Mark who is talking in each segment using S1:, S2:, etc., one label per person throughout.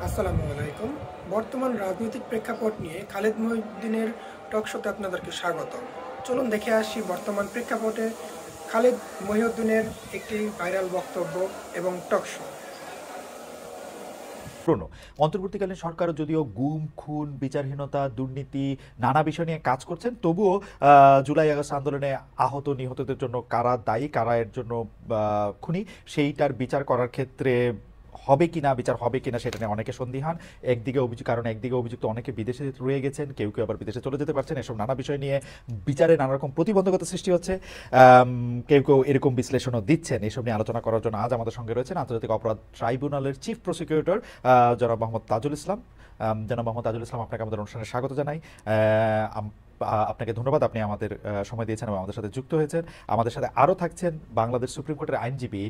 S1: আসসালামু আলাইকুম। বর্তমান রাজনৈতিক প্রেক্ষাপট নিয়ে খালেদ মহিউদ্দিনের টক শোতে আপনাদেরকে স্বাগত। চলুন দেখে আসি বর্তমান প্রেক্ষাপটে খালেদ মহিউদ্দিনের একটি ভাইরাল বক্তব্য এবং টক শো।
S2: অন্তর্বর্তীকালীন সরকার যদিও গুম, খুন, বিচারহীনতা, দুর্নীতি নানা বিষয় নিয়ে কাজ করছেন, তবুও জুলাই আগস্ট আন্দোলনে আহত নিহতদের জন্য কারা দায়ী, কারা এর জন্য খুনি, সেইটার বিচার করার ক্ষেত্রে হবে কিনা, বিচার হবে কিনা সেটা নিয়ে অনেকে সন্দিহান। একদিকে অভিযোগ, কারণ একদিকে অভিযুক্ত অনেকে বিদেশে রয়ে গেছেন, কেউ কেউ আবার বিদেশে চলে যেতে পারছেন। এসব নানা বিষয় নিয়ে বিচারে নানা রকম প্রতিবন্ধকতা সৃষ্টি হচ্ছে। কেউ কেউ এরকম বিশ্লেষণও দিচ্ছেন। এসব নিয়ে আলোচনা করার জন্য আজ আমাদের সঙ্গে রয়েছেন আন্তর্জাতিক অপরাধ ট্রাইব্যুনালের চিফ প্রসিকিউটর জনাব মোহাম্মদ তাজুল ইসলাম। জনাব মোহাম্মদ তাজুল ইসলাম, আপনাকে আমাদের অনুষ্ঠানে স্বাগত জানাই। আপনাকে ধন্যবাদ, আপনি আমাদের সময় দিয়েছেন এবং আমাদের সাথে যুক্ত হয়েছেন। আমাদের সাথে আরও থাকছেন বাংলাদেশ সুপ্রিম কোর্টের আইনজীবী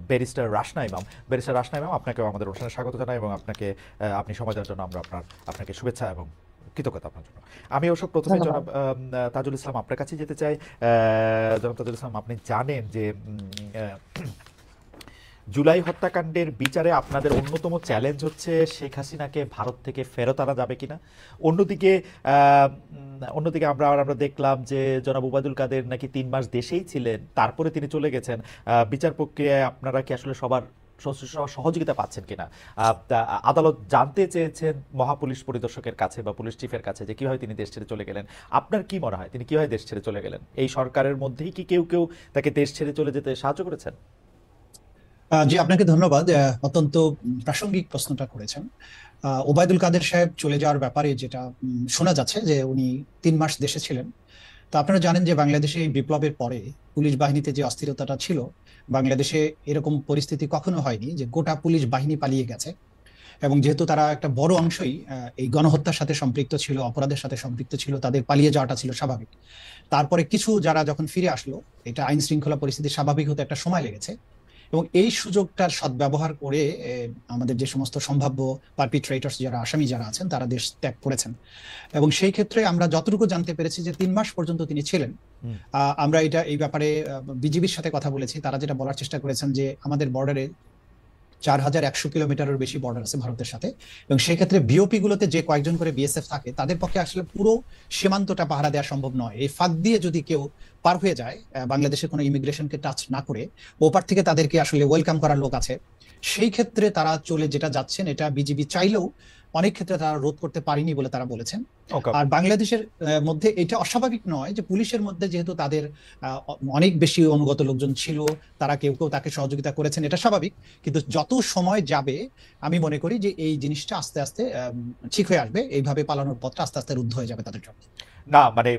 S2: ব্যারিস্টার রাশনা ইমাম। ব্যারিস্টার রাশনা ইমাম, আপনাকেও আমাদের অনুষ্ঠানে স্বাগত জানাই এবং আপনি সময় দেওয়ার জন্য আমরা আপনাকে শুভেচ্ছা এবং কৃতজ্ঞতা আপনার জন্য। আমি অবশ্য প্রথমে জনাব তাজুল ইসলাম আপনার কাছে যেতে চাই। জনাব তাজুল ইসলাম, আপনি জানেন যে জুলাই হত্যাকাণ্ডের বিচারে আপনাদের অন্যতম চ্যালেঞ্জ হচ্ছে শেখ হাসিনাকে ভারত থেকে ফেরত আনা যাবে কিনা। অন্যদিকে অন্যদিকে আমরা দেখলাম যে জনাব ওবায়দুল কাদের নাকি 3 মাস দেশেই ছিলেন, তারপরে তিনি চলে গেছেন। বিচার প্রক্রিয়ায় আপনারা কি আসলে সবার সহযোগিতা পাচ্ছেন কিনা? আদালত জানতে চেয়েছেন মহাপুলিশ পরিদর্শকের কাছে বা পুলিশ চিফের কাছে যে কিভাবে তিনি দেশ ছেড়ে চলে গেলেন। আপনার কি মনে হয় তিনি কিভাবে দেশ ছেড়ে চলে গেলেন? এই সরকারের মধ্যেই কি কেউ কেউ তাকে দেশ ছেড়ে চলে যেতে সাহায্য করেছেন?
S3: জি, আপনাকে ধন্যবাদ। অত্যন্ত প্রাসঙ্গিক প্রশ্নটা করেছেন। ওবায়দুল কাদের সাহেব চলে যাওয়ার ব্যাপারে যেটা শোনা যাচ্ছে যে উনি 3 মাস দেশে ছিলেন। তো আপনারা জানেন যে বাংলাদেশে এই বিপ্লবের পরে পুলিশ বাহিনীতে যে অস্থিরতাটা ছিল, বাংলাদেশে এরকম পরিস্থিতি কখনো হয়নি যে গোটা পুলিশ বাহিনী পালিয়ে গেছে। এবং যেহেতু তারা একটা বড় অংশই এই গণহত্যার সাথে সম্পৃক্ত ছিল, অপরাধের সাথে সম্পৃক্ত ছিল, তাদের পালিয়ে যাওয়াটা ছিল স্বাভাবিক। তারপরে কিছু যারা যখন ফিরে আসলো, এটা আইন শৃঙ্খলা পরিস্থিতি স্বাভাবিক হতে একটা সময় লেগেছে। এবং এই সুযোগটার সদ্ব্যবহার করে আমাদের যে সমস্ত সম্ভাব্য পারপিট্রেটরস যারা আসামি যারা আছেন তারা দেশ ত্যাগ করেছেন। এবং সেই ক্ষেত্রে আমরা যতটুকু জানতে পেরেছি যে 3 মাস পর্যন্ত তিনি ছিলেন। আমরা এই ব্যাপারে বিজিবির সাথে কথা বলেছি। তারা যেটা বলার চেষ্টা করেছেন যে আমাদের বর্ডারে 4100 কিলোমিটারের বেশি বর্ডার আছে ভারতের সাথে, এবং সেই ক্ষেত্রে বিওপি গুলোতে যে কয়েকজন করে বিএসএফ থাকে তাদের পক্ষে আসলে পুরো সীমান্তটা পাহারা দেওয়া সম্ভব নয়। এই ফাঁক দিয়ে যদি কেউ পার হয়ে যায়, বাংলাদেশের কোনো ইমিগ্রেশনকে টাচ না করে, ওপার থেকে তাদেরকে আসলে ওয়েলকাম করার লোক আছে। সেই ক্ষেত্রে তারা চলে যেটা যাচ্ছেন, এটা বিজিবি চাইলেও অনেক ক্ষেত্রে তারা রোধ করতে পারেনি বলে তারা বলেছেন। আর বাংলাদেশের মধ্যে এটা অস্বাভাবিক নয় যে পুলিশের মধ্যে যেহেতু তাদের অনেক বেশি অনুগত লোকজন ছিল, তারা কেউ কেউ তাকে সহযোগিতা করেছেন, এটা স্বাভাবিক। কিন্তু যত সময় যাবে আমি মনে করি যে এই জিনিসটা আস্তে আস্তে ঠিক হয়ে আসবে। এইভাবে পালানোর পথটা আস্তে আস্তে রুদ্ধ হয়ে যাবে তাদের জন্য।
S2: না মানে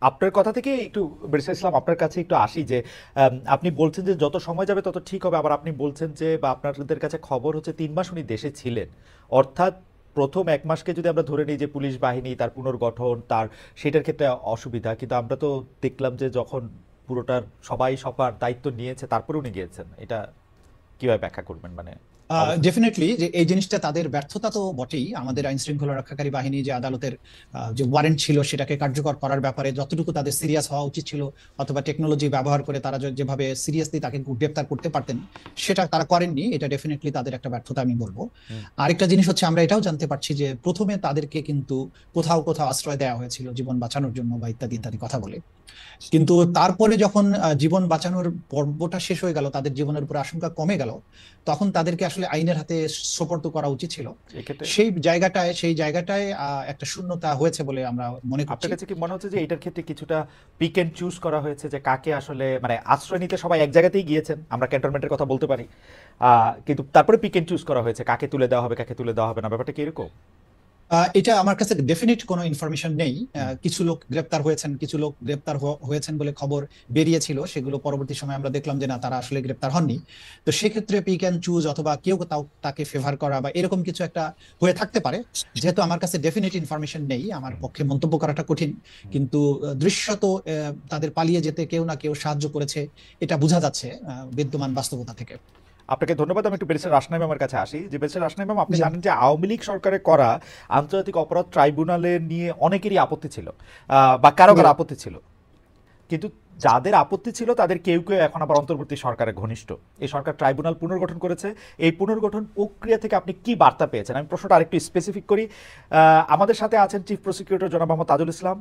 S2: আপনার কথা থেকে একটু ব্যারিস্টার ইসলাম আপনার কাছে একটু আসি যে আপনি বলছেন যে যত সময় যাবে তত ঠিক হবে, আবার আপনি বলছেন যে বা আপনাদের কাছে খবর হচ্ছে 3 মাস উনি দেশে ছিলেন। অর্থাৎ প্রথম 1 মাসকে যদি আমরা ধরে নিই যে পুলিশ বাহিনী তার পুনর্গঠন তার সেটার ক্ষেত্রে অসুবিধা, কিন্তু আমরা তো দেখলাম যে যখন পুরোটার সবাই সবার দায়িত্ব নিয়েছে তারপরে উনি গিয়েছেন। এটা কিভাবে ব্যাখ্যা করবেন? মানে
S3: ডেফিনেটলি যে এই জিনিসটা তাদের ব্যর্থতা তো বটেই। আমাদের আইন শৃঙ্খলা রক্ষাকারী বাহিনী যে আদালতের যে ওয়ারেন্ট ছিল সেটাকে কার্যকর করার ব্যাপারে যতটুকু তাদের সিরিয়াস হওয়া উচিত ছিল, অথবা টেকনোলজি ব্যবহার করে তারা যেভাবে সিরিয়াসলি তাকে গ্রেপ্তার করতে পারতেন সেটা তারা করেননি। এটা ডেফিনেটলি তাদের একটা ব্যর্থতা আমি বলবো। আরেকটা জিনিস হচ্ছে আমরা এটাও জানতে পারছি যে প্রথমে তাদেরকে কিন্তু কোথাও কোথাও আশ্রয় দেওয়া হয়েছিল জীবন বাঁচানোর জন্য বা ইত্যাদি ইত্যাদি কথা বলে। কিন্তু তারপরে যখন জীবন বাঁচানোর পর্বটা শেষ হয়ে গেল, তাদের জীবনের উপর আশঙ্কা কমে গেল, তখন তাদেরকে আসলে আইনের হাতে সোপর্দ করা উচিত ছিল। সেই জায়গাটায় একটা শূন্যতা হয়েছে বলে আমরা মনে করছি।
S2: আপনার কাছে কি মনে হচ্ছে যে এটার ক্ষেত্রে কিছুটা পিক এন্ড চুজ করা হয়েছে, যে কাকে আসলে মানে আশ্রয় নিতে সবাই এক জায়গাতেই গিয়েছেন, আমরা ক্যান্টনমেন্টের কথা বলতে পারি, কিন্তু তারপরে পিক এন্ড চুজ করা হয়েছে কাকে তুলে দেওয়া হবে কাকে তুলে দেওয়া হবে না? ব্যাপারটা কি এরকম?
S3: এটা আমার কাছে ডেফিনিট কোনো ইনফরমেশন নেই। কিছু লোক গ্রেপ্তার হয়েছেন, কিছু লোক গ্রেপ্তার হয়েছেন বলে খবর বেরিয়েছিল, সেগুলো পরবর্তী সময় আমরা দেখলাম যে না, তারা আসলে গ্রেপ্তার হননি। তো সেক্ষেত্রে পিক অ্যান্ড চুজ অথবা কেউ তাকে ফেভার করা বা এরকম কিছু একটা হয়ে থাকতে পারে। যেহেতু আমার কাছে ডেফিনিট ইনফরমেশন নেই, আমার পক্ষে মন্তব্য করাটা কঠিন। কিন্তু দৃশ্যত তাদের পালিয়ে যেতে কেউ না কেউ সাহায্য করেছে, এটা বোঝা যাচ্ছে বিদ্যমান বাস্তবতা থেকে।
S2: আপনাকে ধন্যবাদ। আমি একটু ব্যারিস্টার রাশনা ইমামের কাছে আসি। যে ব্যারিস্টার রাশনা ইমাম, আপনি জানেন যে আওয়ামী লীগ সরকারে করা আন্তর্জাতিক অপরাধ ট্রাইব্যুনালে নিয়ে অনেকেরই আপত্তি ছিল বা কারো কারো আপত্তি ছিল। কিন্তু যাদের আপত্তি ছিল তাদের কেউ কেউ এখন আবার অন্তর্বর্তী সরকারের ঘনিষ্ঠ। এই সরকার ট্রাইব্যুনাল পুনর্গঠন করেছে। এই পুনর্গঠন প্রক্রিয়া থেকে আপনি কি বার্তা পেয়েছেন? আমি প্রশ্নটা আরেকটু স্পেসিফিক করি। আমাদের সাথে আছেন চিফ প্রসিকিউটর জনাব মোহাম্মদ তাজুল ইসলাম।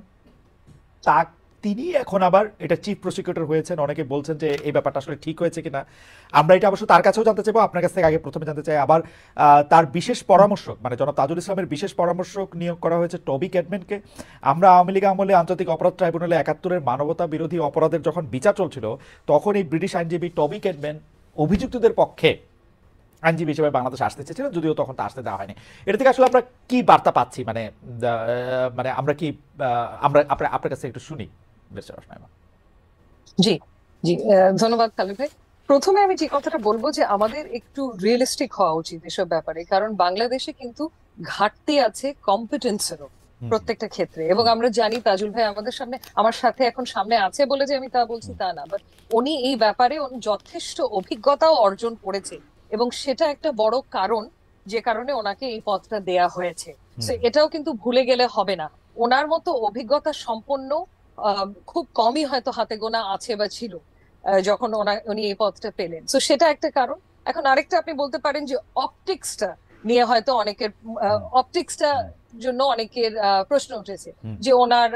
S2: তা তিনি এখন আবার এটা চিফ প্রসিকিউটর হয়েছেন। অনেকে বলছেন যে এই ব্যাপারটা আসলে ঠিক হয়েছে কিনা। আমরা এটা অবশ্য তার কাছেও জানতে চাইবো, আপনার কাছ থেকে আগে প্রথমে জানতে চাই। আবার তার বিশেষ পরামর্শক মানে জনাব তাজুল ইসলামের বিশেষ পরামর্শক নিয়োগ করা হয়েছে টবি ক্যাডম্যানকে। আমরা আওয়ামী লীগ আমলে আন্তর্জাতিক অপরাধ ট্রাইব্যুনালে ৭১-এর মানবতা বিরোধী অপরাধের যখন বিচার চলছিল তখন এই ব্রিটিশ আইনজীবী টবি ক্যাডম্যান অভিযুক্তদের পক্ষে আইনজীবী হিসেবে বাংলাদেশে আসতে চেয়েছিলেন, যদিও তখন তা আসতে দেওয়া হয়নি। এটা থেকে আসলে আমরা কি বার্তা পাচ্ছি, মানে মানে আমরা কি আমরা আপনার কাছে একটু শুনি।
S4: জি জি, ধন্যবাদ খালিদ ভাই। প্রথমে আমি যে কথাটা বলবো যে আমাদের একটু রিয়েলিস্টিক হওয়া উচিত এসব ব্যাপারে, কারণ বাংলাদেশে কিন্তু ঘাটতি আছে কম্পিটেন্সেরও প্রত্যেকটা ক্ষেত্রে। এবং আমরা জানি তাজুল ভাই আমাদের সামনে, আমার সাথে এখন সামনে আছে বলে যে আমি তা বলছি তা না, বাট উনি এই ব্যাপারে যথেষ্ট অভিজ্ঞতাও অর্জন করেছে এবং সেটা একটা বড় কারণ যে কারণে ওনাকে এই পদটা দেয়া হয়েছে। এটাও কিন্তু ভুলে গেলে হবে না। ওনার মতো অভিজ্ঞতা সম্পন্ন খুব কমই হয়তো হাতে গোনা আছে বা ছিল যখন উনি এই পদটা পেলেন। তো সেটা একটা কারণ। এখন আরেকটা আপনি বলতে পারেন যে অপটিক্সটা নিয়ে হয়তো অনেকের অপটিক্সটা জন্য অনেকের প্রশ্ন উঠেছে যে ওনার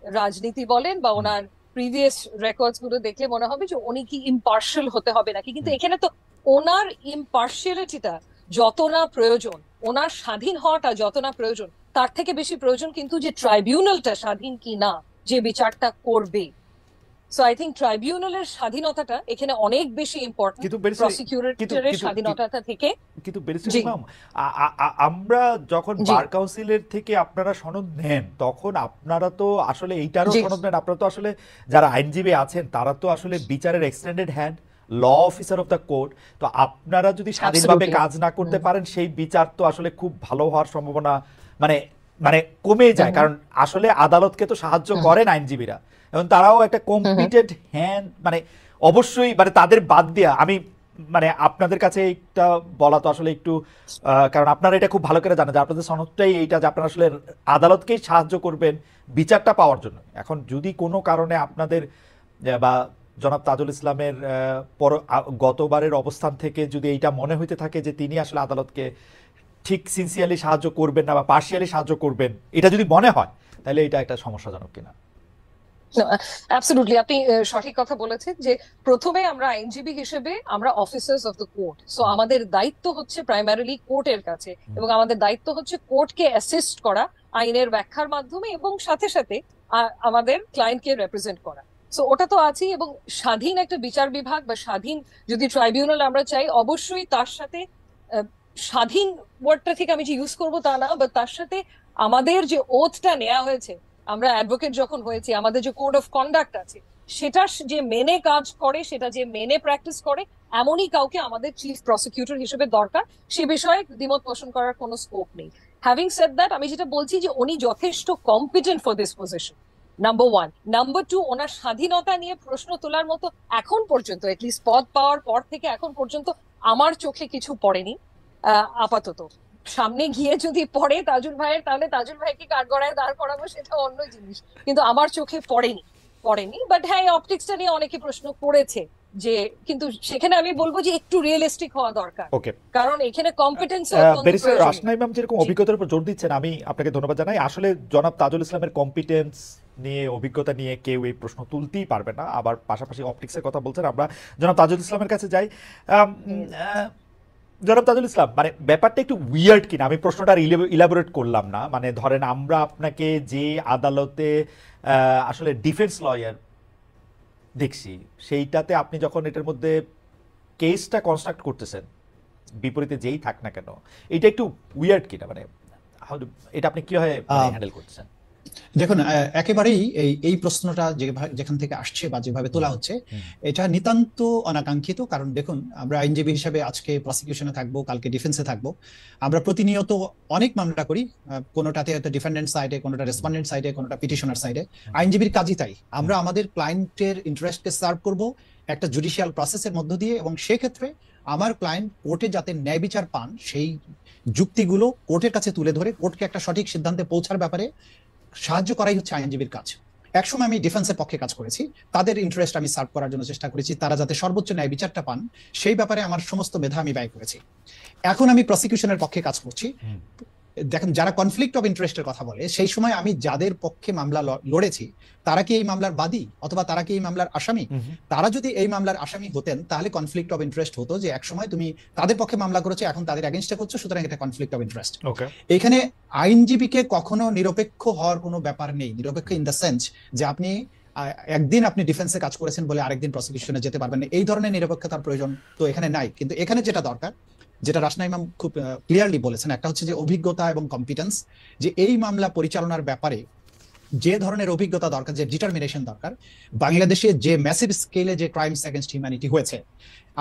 S4: রাজনীতি বলেন বা ওনার প্রিভিয়াস রেকর্ডস গুলো দেখলে মনে হবে যে উনি কি ইম্পার্শিয়াল হতে হবে নাকি। কিন্তু এখানে তো ওনার ইম্পার্শিয়ালিটিটা যত না প্রয়োজন, ওনার স্বাধীন হওয়াটা যত না প্রয়োজন, তার থেকে বেশি প্রয়োজন কিন্তু যে ট্রাইব্যুনালটা স্বাধীন কি না, যে বিচারটা করবে। সো আই থিংক ট্রাইব্যুনালের স্বাধীনতাটা এখানে অনেক বেশি ইম্পর্টেন্ট প্রসিকিউটরের স্বাধীনতাটা থেকে।
S2: কিন্তু আমরা যখন বার কাউন্সিলের থেকে আপনারা সনদ নেন তখন আপনারা তো আসলে এইটারও সনদ নেন। আপনারা তো আসলে যারা আইনজীবী আছেন তারা তো আসলে বিচারের extended hand, law officer of the court. তো আপনারা যদি স্বাধীনভাবে কাজ না করতে পারেন সেই বিচার তো আসলে খুব ভালো হওয়ার সম্ভাবনা মানে মানে কমে যায়। কারণ আসলে আদালতকে তো সাহায্য করেন আইনজীবীরা এবং তারাও একটা কম্পিটেন্ট হ্যান্ড, মানে অবশ্যই মানে তাদের বাদ দিয়া আমি মানে আপনাদের কাছে একটা বলা তো আসলে একটু, কারণ আপনারা এটা খুব ভালো করে জানেন যে আপনাদের সনদটাই এইটা যে আপনারা আসলে আদালতকেই সাহায্য করবেন বিচারটা পাওয়ার জন্য। এখন যদি কোনো কারণে আপনাদের বা জনাব তাজুল ইসলামের গতবারের অবস্থান থেকে যদি এইটা মনে হইতে থাকে যে তিনি আসলে আদালতকে ঠিক সিনসিয়ারলি সাহায্য করবেন না বা পার্শিয়ালি সাহায্য করবেন, এটা যদি মনে হয় তাহলে এটা একটা সমস্যাজনক কিনা?
S4: অ্যাবসলিউটলি, আপনি সঠিক কথা বলেছেন যে প্রথমে আমরা আইনজীবী হিসেবে আমরা officers of the court. So আমাদের দায়িত্ব হচ্ছে প্রাইমারিলি কোর্টের কাছে এবং আমাদের দায়িত্ব হচ্ছে কোর্টকে অ্যাসিস্ট করা আইনের ব্যাখ্যার মাধ্যমে এবং সাথে সাথে আমাদের ক্লায়েন্টকে রিপ্রেজেন্ট করা। সো ওটা তো আছেই। এবং স্বাধীন একটা বিচার বিভাগ বা স্বাধীন যদি ট্রাইব্যুনাল আমরা চাই, অবশ্যই তার সাথে স্বাধীন ওয়ার্ডটা থেকে আমি যে ইউজ করবো তা না, বা তার সাথে আমাদের যে ওথটা নেওয়া হয়েছে, আমরা অ্যাডভোকেট যখন হয়েছি, আমাদের যে কোড অফ কন্ডাক্ট আছে সেটা যে মেনে কাজ করে, সেটা যে মেনে প্র্যাকটিস করে, এমনই কাউকে আমাদের চিফ প্রসিকিউটর হিসেবে দরকার। সে বিষয়ে দ্বিমত পোষণ করার কোনো স্কোপ নেই। হ্যাভিং সেড দ্যাট, আমি যেটা বলছি যে উনি যথেষ্ট competent for this position, number one. Number two, ওনার স্বাধীনতা নিয়ে প্রশ্ন তোলার মতো এখন পর্যন্ত, এটলিস্ট পদ পাওয়ার পর থেকে এখন পর্যন্ত আমার চোখে কিছু পড়েনি আপাতত। সামনে গিয়ে যদি পড়ে তাজুল ভাইয়ের, তাহলে তাজুল ভাইকে কাঠগড়ায় দাঁড় করাবো, সেটা অন্য জিনিস, কিন্তু আমার চোখে পড়েনি। বাট হ্যাঁ, অপটিক্সটা নিয়ে অনেকে প্রশ্ন করেছে যে, কিন্তু সেখানে আমি বলবো যে একটু রিয়েলিস্টিক হওয়া দরকার, কারণ এখানে কম্পিটেন্স।
S2: ব্যারিস্টার রাসনা ইমাম যেরকম অভিজ্ঞতার উপর জোর দিচ্ছেন, আমি আপনাকে ধন্যবাদ জানাই। আসলে জনাব তাজুল ইসলামের কম্পিটেন্স নিয়ে, অভিজ্ঞতা নিয়ে কেউ এই প্রশ্ন তুলতেই পারবে না। আবার পাশাপাশি অপটিক্সের কথা বলছেন, আমরা জনাব তাজুল ইসলামের কাছে যাই। জনাব তাজুল ইসলাম, মানে ব্যাপারটা একটু উইয়ার্ড কিনা, আমি প্রশ্নটা ইলাবোরেট করলাম না। মানে ধরেন আমরা আপনাকে যে আদালতে আসলে ডিফেন্স লয়ার দেখছি, সেইটাতে আপনি যখন এটার মধ্যে কেসটা কনস্ট্রাক্ট করতেছেন, বিপরীতে যেই থাক না কেন, এটা একটু উইয়ার্ড কিনা, মানে এটা আপনি কিভাবে হ্যান্ডেল করতেছেন?
S3: দেখুন, একেবারেই এই প্রশ্নটা যেখান থেকে আসছে বা যেভাবে তোলা হচ্ছে, এটা নিতান্ত অনাকাঙ্ক্ষিত। কারণ দেখুন, আমরা আইনজীবী হিসেবে আজকে প্রসিকিউশনে থাকবো, কালকে ডিফেন্সে থাকবো। আমরা প্রতিনিয়ত অনেক মামলা করি, কোনোটাতে হয়তো ডিফেন্ডেন্ট সাইডে, কোনোটা রেসপন্ডেন্ট সাইডে, কোনোটা পিটিশনার সাইডে। আইনজীবীর কাজই তাই। আমরা আমাদের ক্লায়েন্টের ইন্টারেস্টকে সার্ভ করব একটা জুডিশিয়াল প্রসেসের মধ্য দিয়ে, এবং সেক্ষেত্রে আমার ক্লায়েন্ট কোর্টে যাতে ন্যায় বিচার পান, সেই যুক্তিগুলো কোর্টের কাছে তুলে ধরে কোর্টকে একটা সঠিক সিদ্ধান্তে পৌঁছার ব্যাপারে সাহায্য করাই হচ্ছে আইনজীবীর কাজ। একসময় আমি ডিফেন্সের পক্ষে কাজ করেছি, তাদের ইন্টারেস্ট আমি সার্ভ করার জন্য চেষ্টা করেছি, তারা যাতে সর্বোচ্চ ন্যায় বিচারটা পান সেই ব্যাপারে আমার সমস্ত মেধা আমি ব্যয় করেছি। এখন আমি প্রসিকিউশনের পক্ষে কাজ করছি। দেখেন, যারা কনফ্লিক্ট অফ ইন্টারেস্টের কথা বলে, সেই সময় আমি যাদের পক্ষে মামলা লড়েছি তারা কি এই মামলার বাদী অথবা তারা কি এই মামলার আসামি? তারা যদি এই মামলার আসামি হতেন তাহলে কনফ্লিক্ট অফ ইন্টারেস্ট হতো, যে একসময় তুমি তাদের পক্ষে মামলা করেছো, এখন তাদের এগেইনস্টে করছো, সুতরাং এটা কনফ্লিক্ট অফ ইন্টারেস্ট। এখানে আইনজীবীকে কখনো নিরপেক্ষ হওয়ার কোনো ব্যাপার নেই। নিরপেক্ষ ইন দ্য সেন্স যে আপনি একদিন আপনি ডিফেন্সে কাজ করেছেন বলে আরেকদিন প্রসিকিউশনে যেতে পারবেন না, এই ধরনের নিরপেক্ষতার প্রয়োজন তো এখানে নাই। কিন্তু এখানে যেটা দরকার, যেটা রাসনা ইমাম খুব ক্লিয়ারলি বলেছেন, একটা হচ্ছে যে অভিজ্ঞতা এবং কম্পিটেন্স, যে এই মামলা পরিচালনার ব্যাপারে যে ধরনের অভিজ্ঞতা দরকার, যে ডিটারমিনেশন দরকার। বাংলাদেশে যে ম্যাসিভ স্কেলে যে ক্রাইমস এগেইনস্ট হিউম্যানিটি হয়েছে,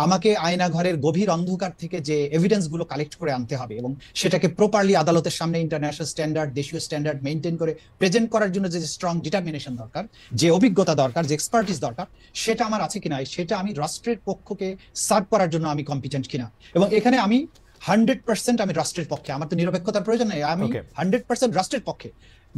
S3: আমাকে আয়না ঘরের গভীর অন্ধকার থেকে যে এভিডেন্স গুলো কালেক্ট করে আনতে হবে এবং সেটাকে প্রপারলি আদালতের সামনে ইন্টারন্যাশনাল স্ট্যান্ডার্ড, দেশীয় স্ট্যান্ডার্ড মেনটেন করে প্রেজেন্ট করার জন্য যে স্ট্রং ডিটারমিনেশন দরকার, যে অভিজ্ঞতা দরকার, যে এক্সপার্টিস দরকার, সেটা আমার আছে কিনা, সেটা আমি রাষ্ট্রের পক্ষকে সার্ভ করার জন্য আমি কম্পিটেন্ট কিনা। এবং এখানে আমি 100% আমি রাষ্ট্রের পক্ষে, আমার তো নিরপেক্ষতার প্রয়োজন নেই, আমি 100% রাষ্ট্রের পক্ষে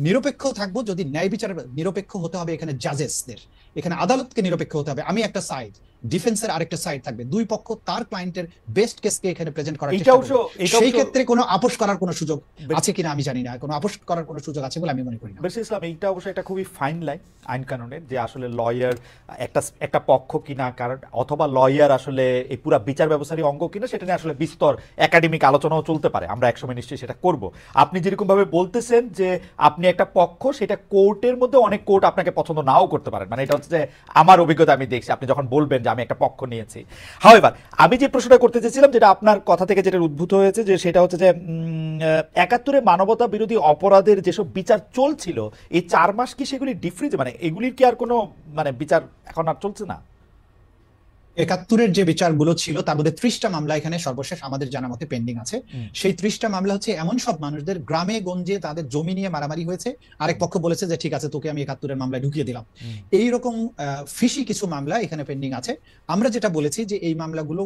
S3: নিরপেক্ষ থাকবো। যদি ন্যায় বিচার নিরপেক্ষ হতে হবে, এখানে জাজেসদের, এখানে আদালতকে নিরপেক্ষ হতে হবে। আমি একটা সাইড, ডিফেন্সের আরেকটা সাইড থাকবে, দুই পক্ষ তার ক্লায়েন্টের বেস্ট কেসকে এখানে প্রেজেন্ট করার চেষ্টা করবে। সেই ক্ষেত্রে কোনো আপোষ করার কোনো সুযোগ আছে কিনা আমি জানি না, কোনো আপোষ করার কোনো সুযোগ আছে বলে আমি মনে করি না।
S2: বেশি ইসলাম, এইটা অবশ্যই একটা খুবই ফাইন লাইন আইন কানুনের, যে আসলে লয়ার একটা পক্ষ কিনা, কারণ অথবা লয়ার আসলে এই পুরো বিচার ব্যবস্থারই অঙ্গ কিনা, সেটা নিয়ে আসলে বিস্তর একাডেমিক আলোচনাও চলতে পারে, আমরা একসময় নিশ্চয়ই সেটা করব। আপনি যেরকম ভাবে বলতেছেন যে আপনি একটা পক্ষ, সেটা কোর্টের মধ্যে অনেক কোর্ট আপনাকে পছন্দ নাও করতে পারেন, মানে এটা হচ্ছে যে আমার অভিজ্ঞতা আমি দেখছি, আপনি যখন বলবেন যে আমি একটা পক্ষ নিয়েছি। হাওয়েভার, আমি যে প্রশ্নটা করতে চেয়েছিলাম, যেটা আপনার কথা থেকে যেটা উদ্ভূত হয়েছে, যে সেটা হচ্ছে যে ৭১-এ মানবতা বিরোধী অপরাধের যেসব বিচার চলছিল এই ৪ মাস কি সেগুলি ডিফ্রিজ, মানে এগুলির কি আর কোনো মানে বিচার এখন আর চলছে না?
S3: ৭১-এর যে বিচারগুলো ছিল তার মধ্যে ৩০টা মামলা এখানে সর্বশেষ আমাদের জানা মতে পেন্ডিং আছে। সেই ৩০টা মামলা হচ্ছে এমন সব মানুষদের গ্রামে গঞ্জে তাদের জমি নিয়ে মারামারি হয়েছে, আরেক পক্ষ বলেছে যে ঠিক আছে তোকে আমি ৭১-এর মামলায় ঢুকিয়ে দিলাম। এইরকম ফিশি কিছু মামলা এখানে পেন্ডিং আছে। আমরা যেটা বলেছি যে এই মামলাগুলো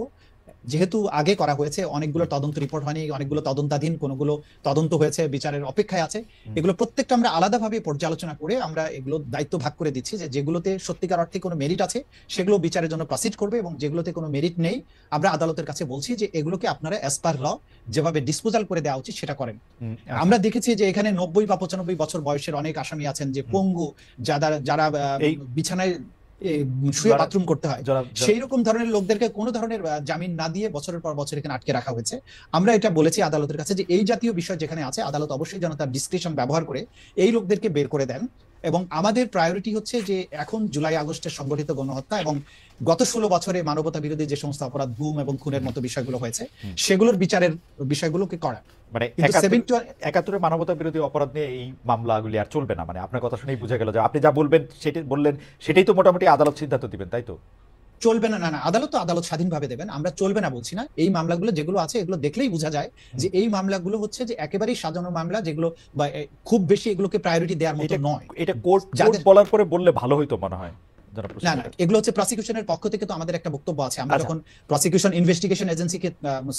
S3: যেহেতু আগে করা হয়েছে, অনেকগুলো তদন্ত রিপোর্ট হয়নি, অনেকগুলো তদন্তাধীন, কোনগুলো তদন্ত হয়েছে, বিচারের অপেক্ষায় আছে, এগুলো প্রত্যেকটা আমরা আলাদাভাবে পর্যালোচনা করে আমরা এগুলো দায়িত্ব ভাগ করে দিচ্ছি, যে যেগুলোতে সত্যিকার অর্থে কোনো মেরিট আছে সেগুলো বিচারের জন্য প্রসিড করবে, এবং যেগুলোতে কোনো মেরিট নেই আমরা আদালতের কাছে বলছি যে এগুলোকে আপনারা অ্যাজ পার ল যেভাবে ডিসপোজাল করে দেওয়া উচিত সেটা করেন। আমরা দেখেছি যে এখানে ৯০ বা ৯৫ বছর বয়সের অনেক আসামি আছেন, যে পঙ্গু, যারা বিছানায় শুয়ে বাথরুম করতে হয়, সেই রকম ধরনের লোকদেরকে কোনো ধরনের জামিন না দিয়ে বছরের পর বছর এখানে আটকে রাখা হয়েছে। আমরা এটা বলেছি আদালতের কাছে যে এই জাতীয় বিষয় যেখানে আছে, আদালত অবশ্যই যেন তার ডিসক্রিপশন ব্যবহার করে এই লোকদেরকে বের করে দেন। এবং আমাদের প্রায়োরিটি হচ্ছে যে এখন জুলাই আগস্টের সংগঠিত গণহত্যা এবং গত ১৬ বছরে মানবতা বিরোধী যে সমস্ত অপরাধ, গুম এবং খুনের মতো বিষয়গুলো হয়েছে, সেগুলোর বিচারের বিষয়গুলোকে করা,
S2: মানে ৭১-এর মানবতা বিরোধী অপরাধ নিয়ে এই মামলাগুলি আর চলবে না। মানে আপনার কথা শুনেই বোঝা গেল যে আপনি যা বলবেন সেটাই বললেন, সেটাই তো মোটামুটি আদালত সিদ্ধান্ত দিবেন, তাই তো?
S3: চলবে না, না আদালত তো আদালত স্বাধীনভাবে দেবেন, আমরা চলবে না বলছি না। এই মামলাগুলো যেগুলো আছে এগুলো দেখলেই বোঝা যায় যে এই মামলাগুলো হচ্ছে যে একেবারেই সাজানো মামলা, যেগুলো খুব বেশি এগুলোকে প্রায়োরিটি দেওয়ার মতো নয়।
S2: এটা কোর্ট বলার পরে বললে ভালো হইতো মনে হয়।
S3: না না, এগুলো হচ্ছে প্রসিকিউশনের পক্ষ থেকে তো আমাদের একটা বক্তব্য আছে। আমরা যখন প্রসিকিউশন ইনভেস্টিগেশন এজেন্সিকে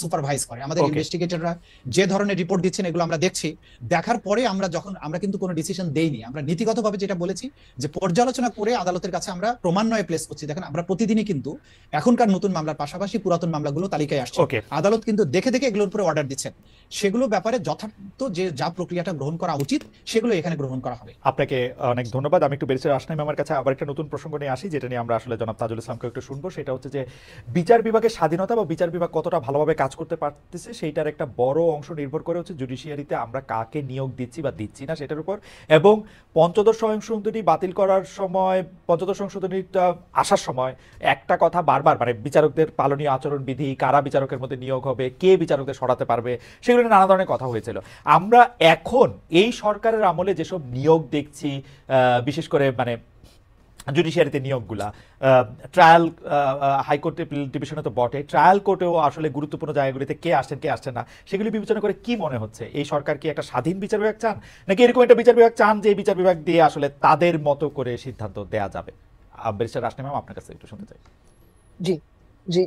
S3: সুপারভাইজ করে, আমাদের ইনভেস্টিগেটররা যে ধরনের রিপোর্ট দিচ্ছেন এগুলো আমরা দেখছি, দেখার পরে আমরা কিন্তু কোনো ডিসিশন দেইনি। আমরা নীতিগতভাবে যেটা বলেছি যে পর্যালোচনা করে আদালতের কাছে আমরা ক্রমান্বয়ে প্লেস করছি। দেখেন, আমরা প্রতিদিনই কিন্তু এখনকার নতুন মামলার পাশাপাশি পুরাতন মামলাগুলো তালিকায় আসছে, আদালত কিন্তু দেখে দেখে এগুলোর উপরে অর্ডার দিচ্ছেন। সেগুলো ব্যাপারে যথার্থ যে যা প্রক্রিয়াটা গ্রহণ করা উচিত সেগুলো এখানে গ্রহণ করা হবে।
S2: আপনাকে অনেক ধন্যবাদ। আমি একটু ব্যারিস্টার আসনাম আমার কাছে আবার একটা নতুন প্রসঙ্গ নিয়ে আসি, যেটা নিয়ে আমরা আসলে জনাব তাজুল ইসলামকে একটু শুনবো। সেটা হচ্ছে যে বিচার বিভাগের স্বাধীনতা বা বিচার বিভাগ কতটা ভালোভাবে কাজ করতে পারতেছে, সেইটার একটা বড় অংশ নির্ভর করে হচ্ছে জুডিশিয়ারিতে আমরা কাকে নিয়োগ দিচ্ছি বা দিচ্ছি না সেটার উপর। এবং পঞ্চদশ সংশোধনী বাতিল করার সময়, পঞ্চদশ সংশোধনীটা আসার সময় একটা কথা বারবার, মানে বিচারকদের পালনীয় আচরণবিধি, কারা বিচারকের মধ্যে নিয়োগ হবে, কে বিচারকদের সরাতে পারবে, সেগুলো নিয়ে নানা ধরনের কথা হয়েছিল। আমরা এখন এই সরকারের আমলে যেসব নিয়োগ দেখছি, বিশেষ করে মানে জুডিশিয়ারিতে নিয়োগগুলা, ট্রায়াল হাইকোর্টে ডিভিশনে তো বটে, ট্রায়াল কোর্টেও আসলে গুরুত্বপূর্ণ জায়গাগুলিতে কে আসছেন না, সেগুলি বিবেচনা করে কি মনে হচ্ছে এই সরকার কি একটা স্বাধীন বিচার বিভাগ চান, নাকি এরকম একটা বিচার বিভাগ চান যে এই বিচার বিভাগ দিয়ে আসলে তাদের মতো করে সিদ্ধান্ত দেয়া যাবে? ব্যারিস্টার রাশনা ম্যাম, আপনার কাছে একটু শুনতে চাই।
S4: জি জি,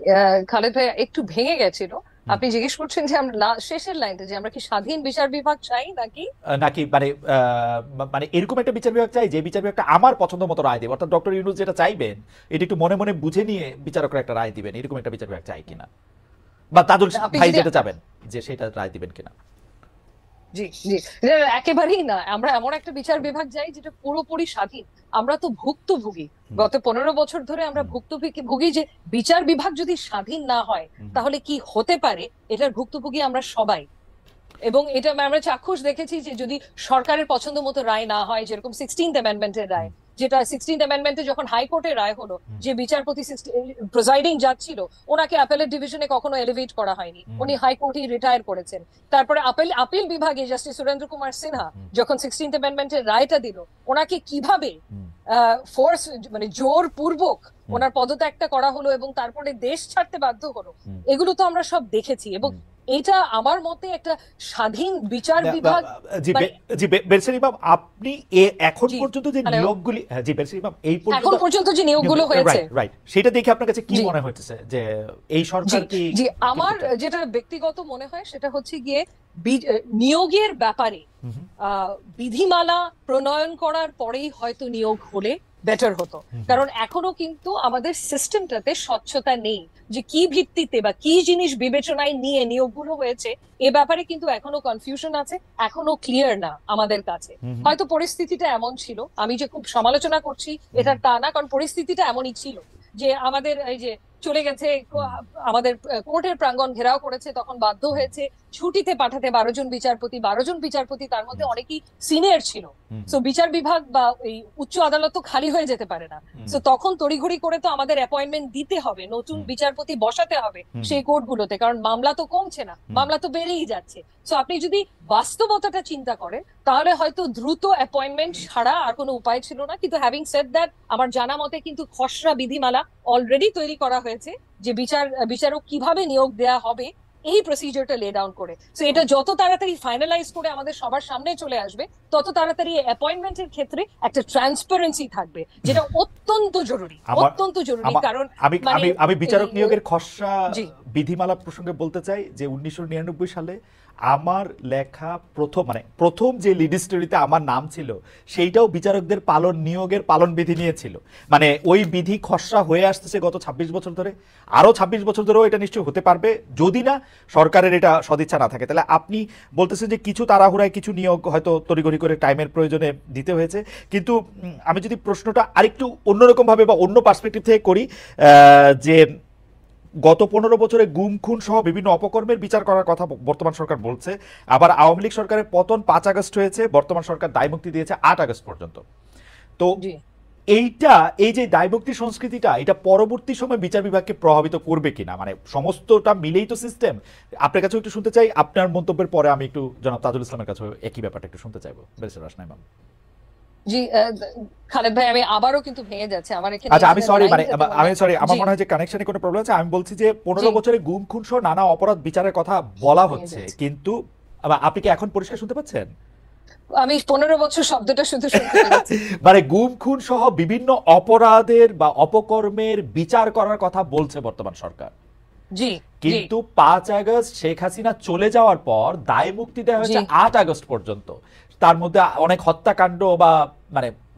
S4: খালেদ ভাই একটু ভেঙে গেছিল, আপনি জিজ্ঞেস করছেন যে আমরা শেষের লাইনটা যে আমরা কি স্বাধীন বিচার বিভাগ চাই নাকি
S2: নাকি মানে এরকম একটা বিচার বিভাগ চাই যে বিচার বিভাগটা আমার পছন্দ মতো রায় দেবে, অর্থাৎ ডক্টর ইউনূস যেটা চাইবেন এটা একটু মনে মনে বুঝে নিয়ে বিচারকরা একটা রায় দিবেন, এরকম একটা বিচার বিভাগ চাই কিনা, বা তাজুল ভাই যেটা চাবেন যে সেটা রায় দিবেন কিনা?
S4: জি জি, একেবারেই না। আমরা এমন একটা বিচার বিভাগ চাই যেটা পুরোপুরি স্বাধীন। আমরা তো ভুক্তভোগী, গত 15 বছর ধরে আমরা ভুক্তভোগী। যে বিচার বিভাগ যদি স্বাধীন না হয় তাহলে কি হতে পারে, এটার ভুক্তভোগী আমরা সবাই। এবং এটা আমরা চাক্ষুষ দেখেছি যে যদি সরকারের পছন্দ মতো রায় না হয়, যেরকম 16th অ্যামেন্ডমেন্টের রায়, যেটা 16th অ্যামেন্ডমেন্টে যখন হাইকোর্টের রায় হলো যে বিচারপতি প্রিসাইডিং জাজ ছিল ওনাকে অ্যাপেলেট ডিভিশনে কখনো এলিভেট করা হয়নি, উনি হাইকোর্টে রিটায়ার করেছেন। তারপরে আপিল বিভাগে জাস্টিস সুরেন্দ্র কুমার সিনহা যখন 16th অ্যামেন্ডমেন্টের রায়টা দিল, ওনাকে কিভাবে ফোর্স মানে জোর পূর্বক ওনার পদত্যাগটা করা হলো এবং তারপরে দেশ ছাড়তে বাধ্য হলো, এগুলো তো আমরা সব দেখেছি। এবং এটা আমার মতে একটা স্বাধীন বিচার বিভাগ।
S2: জি বেরসেন ইমাম, আপনি এখন পর্যন্ত যে নিয়োগগুলি, জি বেরসেন ইমাম, এই
S4: এখন পর্যন্ত যে নিয়োগগুলো হয়েছে
S2: রাইট, সেটা দেখে আপনার কাছে কি মনে হচ্ছে যে এই সরকার কি?
S4: জি, আমার যেটা ব্যক্তিগত মনে হয় সেটা হচ্ছে গিয়ে নিয়োগের ব্যাপারে বিধিমালা প্রণয়ন করার পরেই হয়তো নিয়োগ হলে বেটার হতো। কারণ এখনো কিন্তু আমাদের সিস্টেমটাতে স্বচ্ছতা নেই যে কি ভিত্তিতে বা কি জিনিস বিবেচনায় নিয়ে নিয়োগগুলো হয়েছে, এ ব্যাপারে কিন্তু এখনো কনফিউশন আছে, এখনো ক্লিয়ার না আমাদের কাছে। হয়তো পরিস্থিতিটা এমন ছিল, আমি যে খুব সমালোচনা করছি এটা তা না, কারণ পরিস্থিতিটা এমনই ছিল যে আমাদের এই যে চলে গেছে, আমাদের কোর্টের প্রাঙ্গণ ঘেরাও করেছে, তখন বাধ্য হয়েছে ছুটিতে পাঠাতে 12 জন বিচারপতি, তার মধ্যে অনেকেই সিনিয়র ছিল। সো বিচার বিভাগ বা এই উচ্চ আদালত তো খালি হয়ে যেতে পারে না। সো তখন তড়িঘড়ি করে তো আমাদের অ্যাপয়েন্টমেন্ট দিতে হবে, নতুন বিচারপতি বসাতে হবে সেই কোর্টগুলোতে, কারণ মামলা তো কমছে না, মামলা তো বেড়েই যাচ্ছে। সো আপনি যদি বাস্তবতাটা চিন্তা করেন তাহলে হয়তো দ্রুত অ্যাপয়েন্টমেন্ট ছাড়া আর কোনো উপায় ছিল না। কিন্তু হ্যাভিং সেড দ্যাট, আমার জানা মতে কিন্তু খসড়া বিধিমালা অলরেডি তৈরি করা হয়েছে যে বিচারক কিভাবে নিয়োগ দেয়া হবে এই প্রসিজারটা লে ডাউন করে। সো এটা যত তাড়াতাড়ি ফাইনালাইজ করে আমাদের সবার সামনে চলে আসবে, তত তাড়াতাড়ি অ্যাপয়েন্টমেন্টের ক্ষেত্রে একটা ট্রান্সপারেন্সি থাকবে, যেটা অত্যন্ত জরুরি, অত্যন্ত জরুরি। কারণ
S2: আমি বিচারক নিয়োগের খসড়া বিধিমালা প্রসঙ্গে বলতে চাই যে 1999 সালে আমার লেখা প্রথম যে লিডিস্টরিতে আমার নাম ছিল সেইটাও বিচারকদের নিয়োগের পালন বিধি নিয়েছিল। মানে ওই বিধি খসড়া হয়ে আসতেছে গত 26 বছর ধরে, আরো 26 বছর ধরেও এটা নিশ্চয়ই হতে পারবে যদি না সরকারের এটা সদিচ্ছা না থাকে। তাহলে আপনি বলতেছেন যে কিছু তাড়াহুড়ায় কিছু নিয়োগ হয়তো তড়িঘড়ি করে টাইমের প্রয়োজনে দিতে হয়েছে। কিন্তু আমি যদি প্রশ্নটা আরেকটু অন্যরকম ভাবে বা অন্য পার্সপেক্টিভ থেকে করি, যে গত 15 বছরে গুম খুন সহ বিভিন্ন অপকর্মের বিচার করার কথা বর্তমান সরকার বলছে, আবার আওয়ামী লীগ সরকারের পতন 5 আগস্ট হয়েছে, বর্তমান সরকার দায়মুক্তি দিয়েছে 8 আগস্ট পর্যন্ত। তো এই যে দায়মুক্তি সংস্কৃতিটা, এটা পরবর্তী সময় বিচার বিভাগকে প্রভাবিত করবে কিনা, মানে সমস্তটা মিলেই তো সিস্টেম। আপনার কাছেও একটু শুনতে চাই, আপনার মন্তব্যের পরে আমি একটু জনাব তাজুল ইসলামের কাছে একই ব্যাপারটা একটু শুনতে চাইবো। ব্যারিস্টার রাশনা ইমাম।
S4: জি খালেদ ভাই, আমি আবারও কিন্তু ভেঙে যাচ্ছে আমার এখানে।
S2: আচ্ছা, আমি সরি, আমার মনে হয় যে কানেকশনে কোনো প্রবলেম আছে। আমি বলছি যে 15 বছরে গুম খুন সহ নানা অপরাধ বিচারের কথা বলা হচ্ছে, কিন্তু আপনি কি এখন পরিষ্কার শুনতে পাচ্ছেন?
S4: আমি 15 বছর শব্দটা শুধু শুনতে পাচ্ছি।
S2: মানে গুম খুন সহ বিভিন্ন অপরাধের বা অপকর্মের বিচার করার কথা বলছে বর্তমান সরকার।
S4: জি,
S2: কিন্তু 5 আগস্ট শেখ হাসিনা চলে যাওয়ার পর দায় মুক্তি দেওয়া হয়েছে 8 আগস্ট পর্যন্ত। তার মধ্যে অনেক হত্যাকাণ্ড বা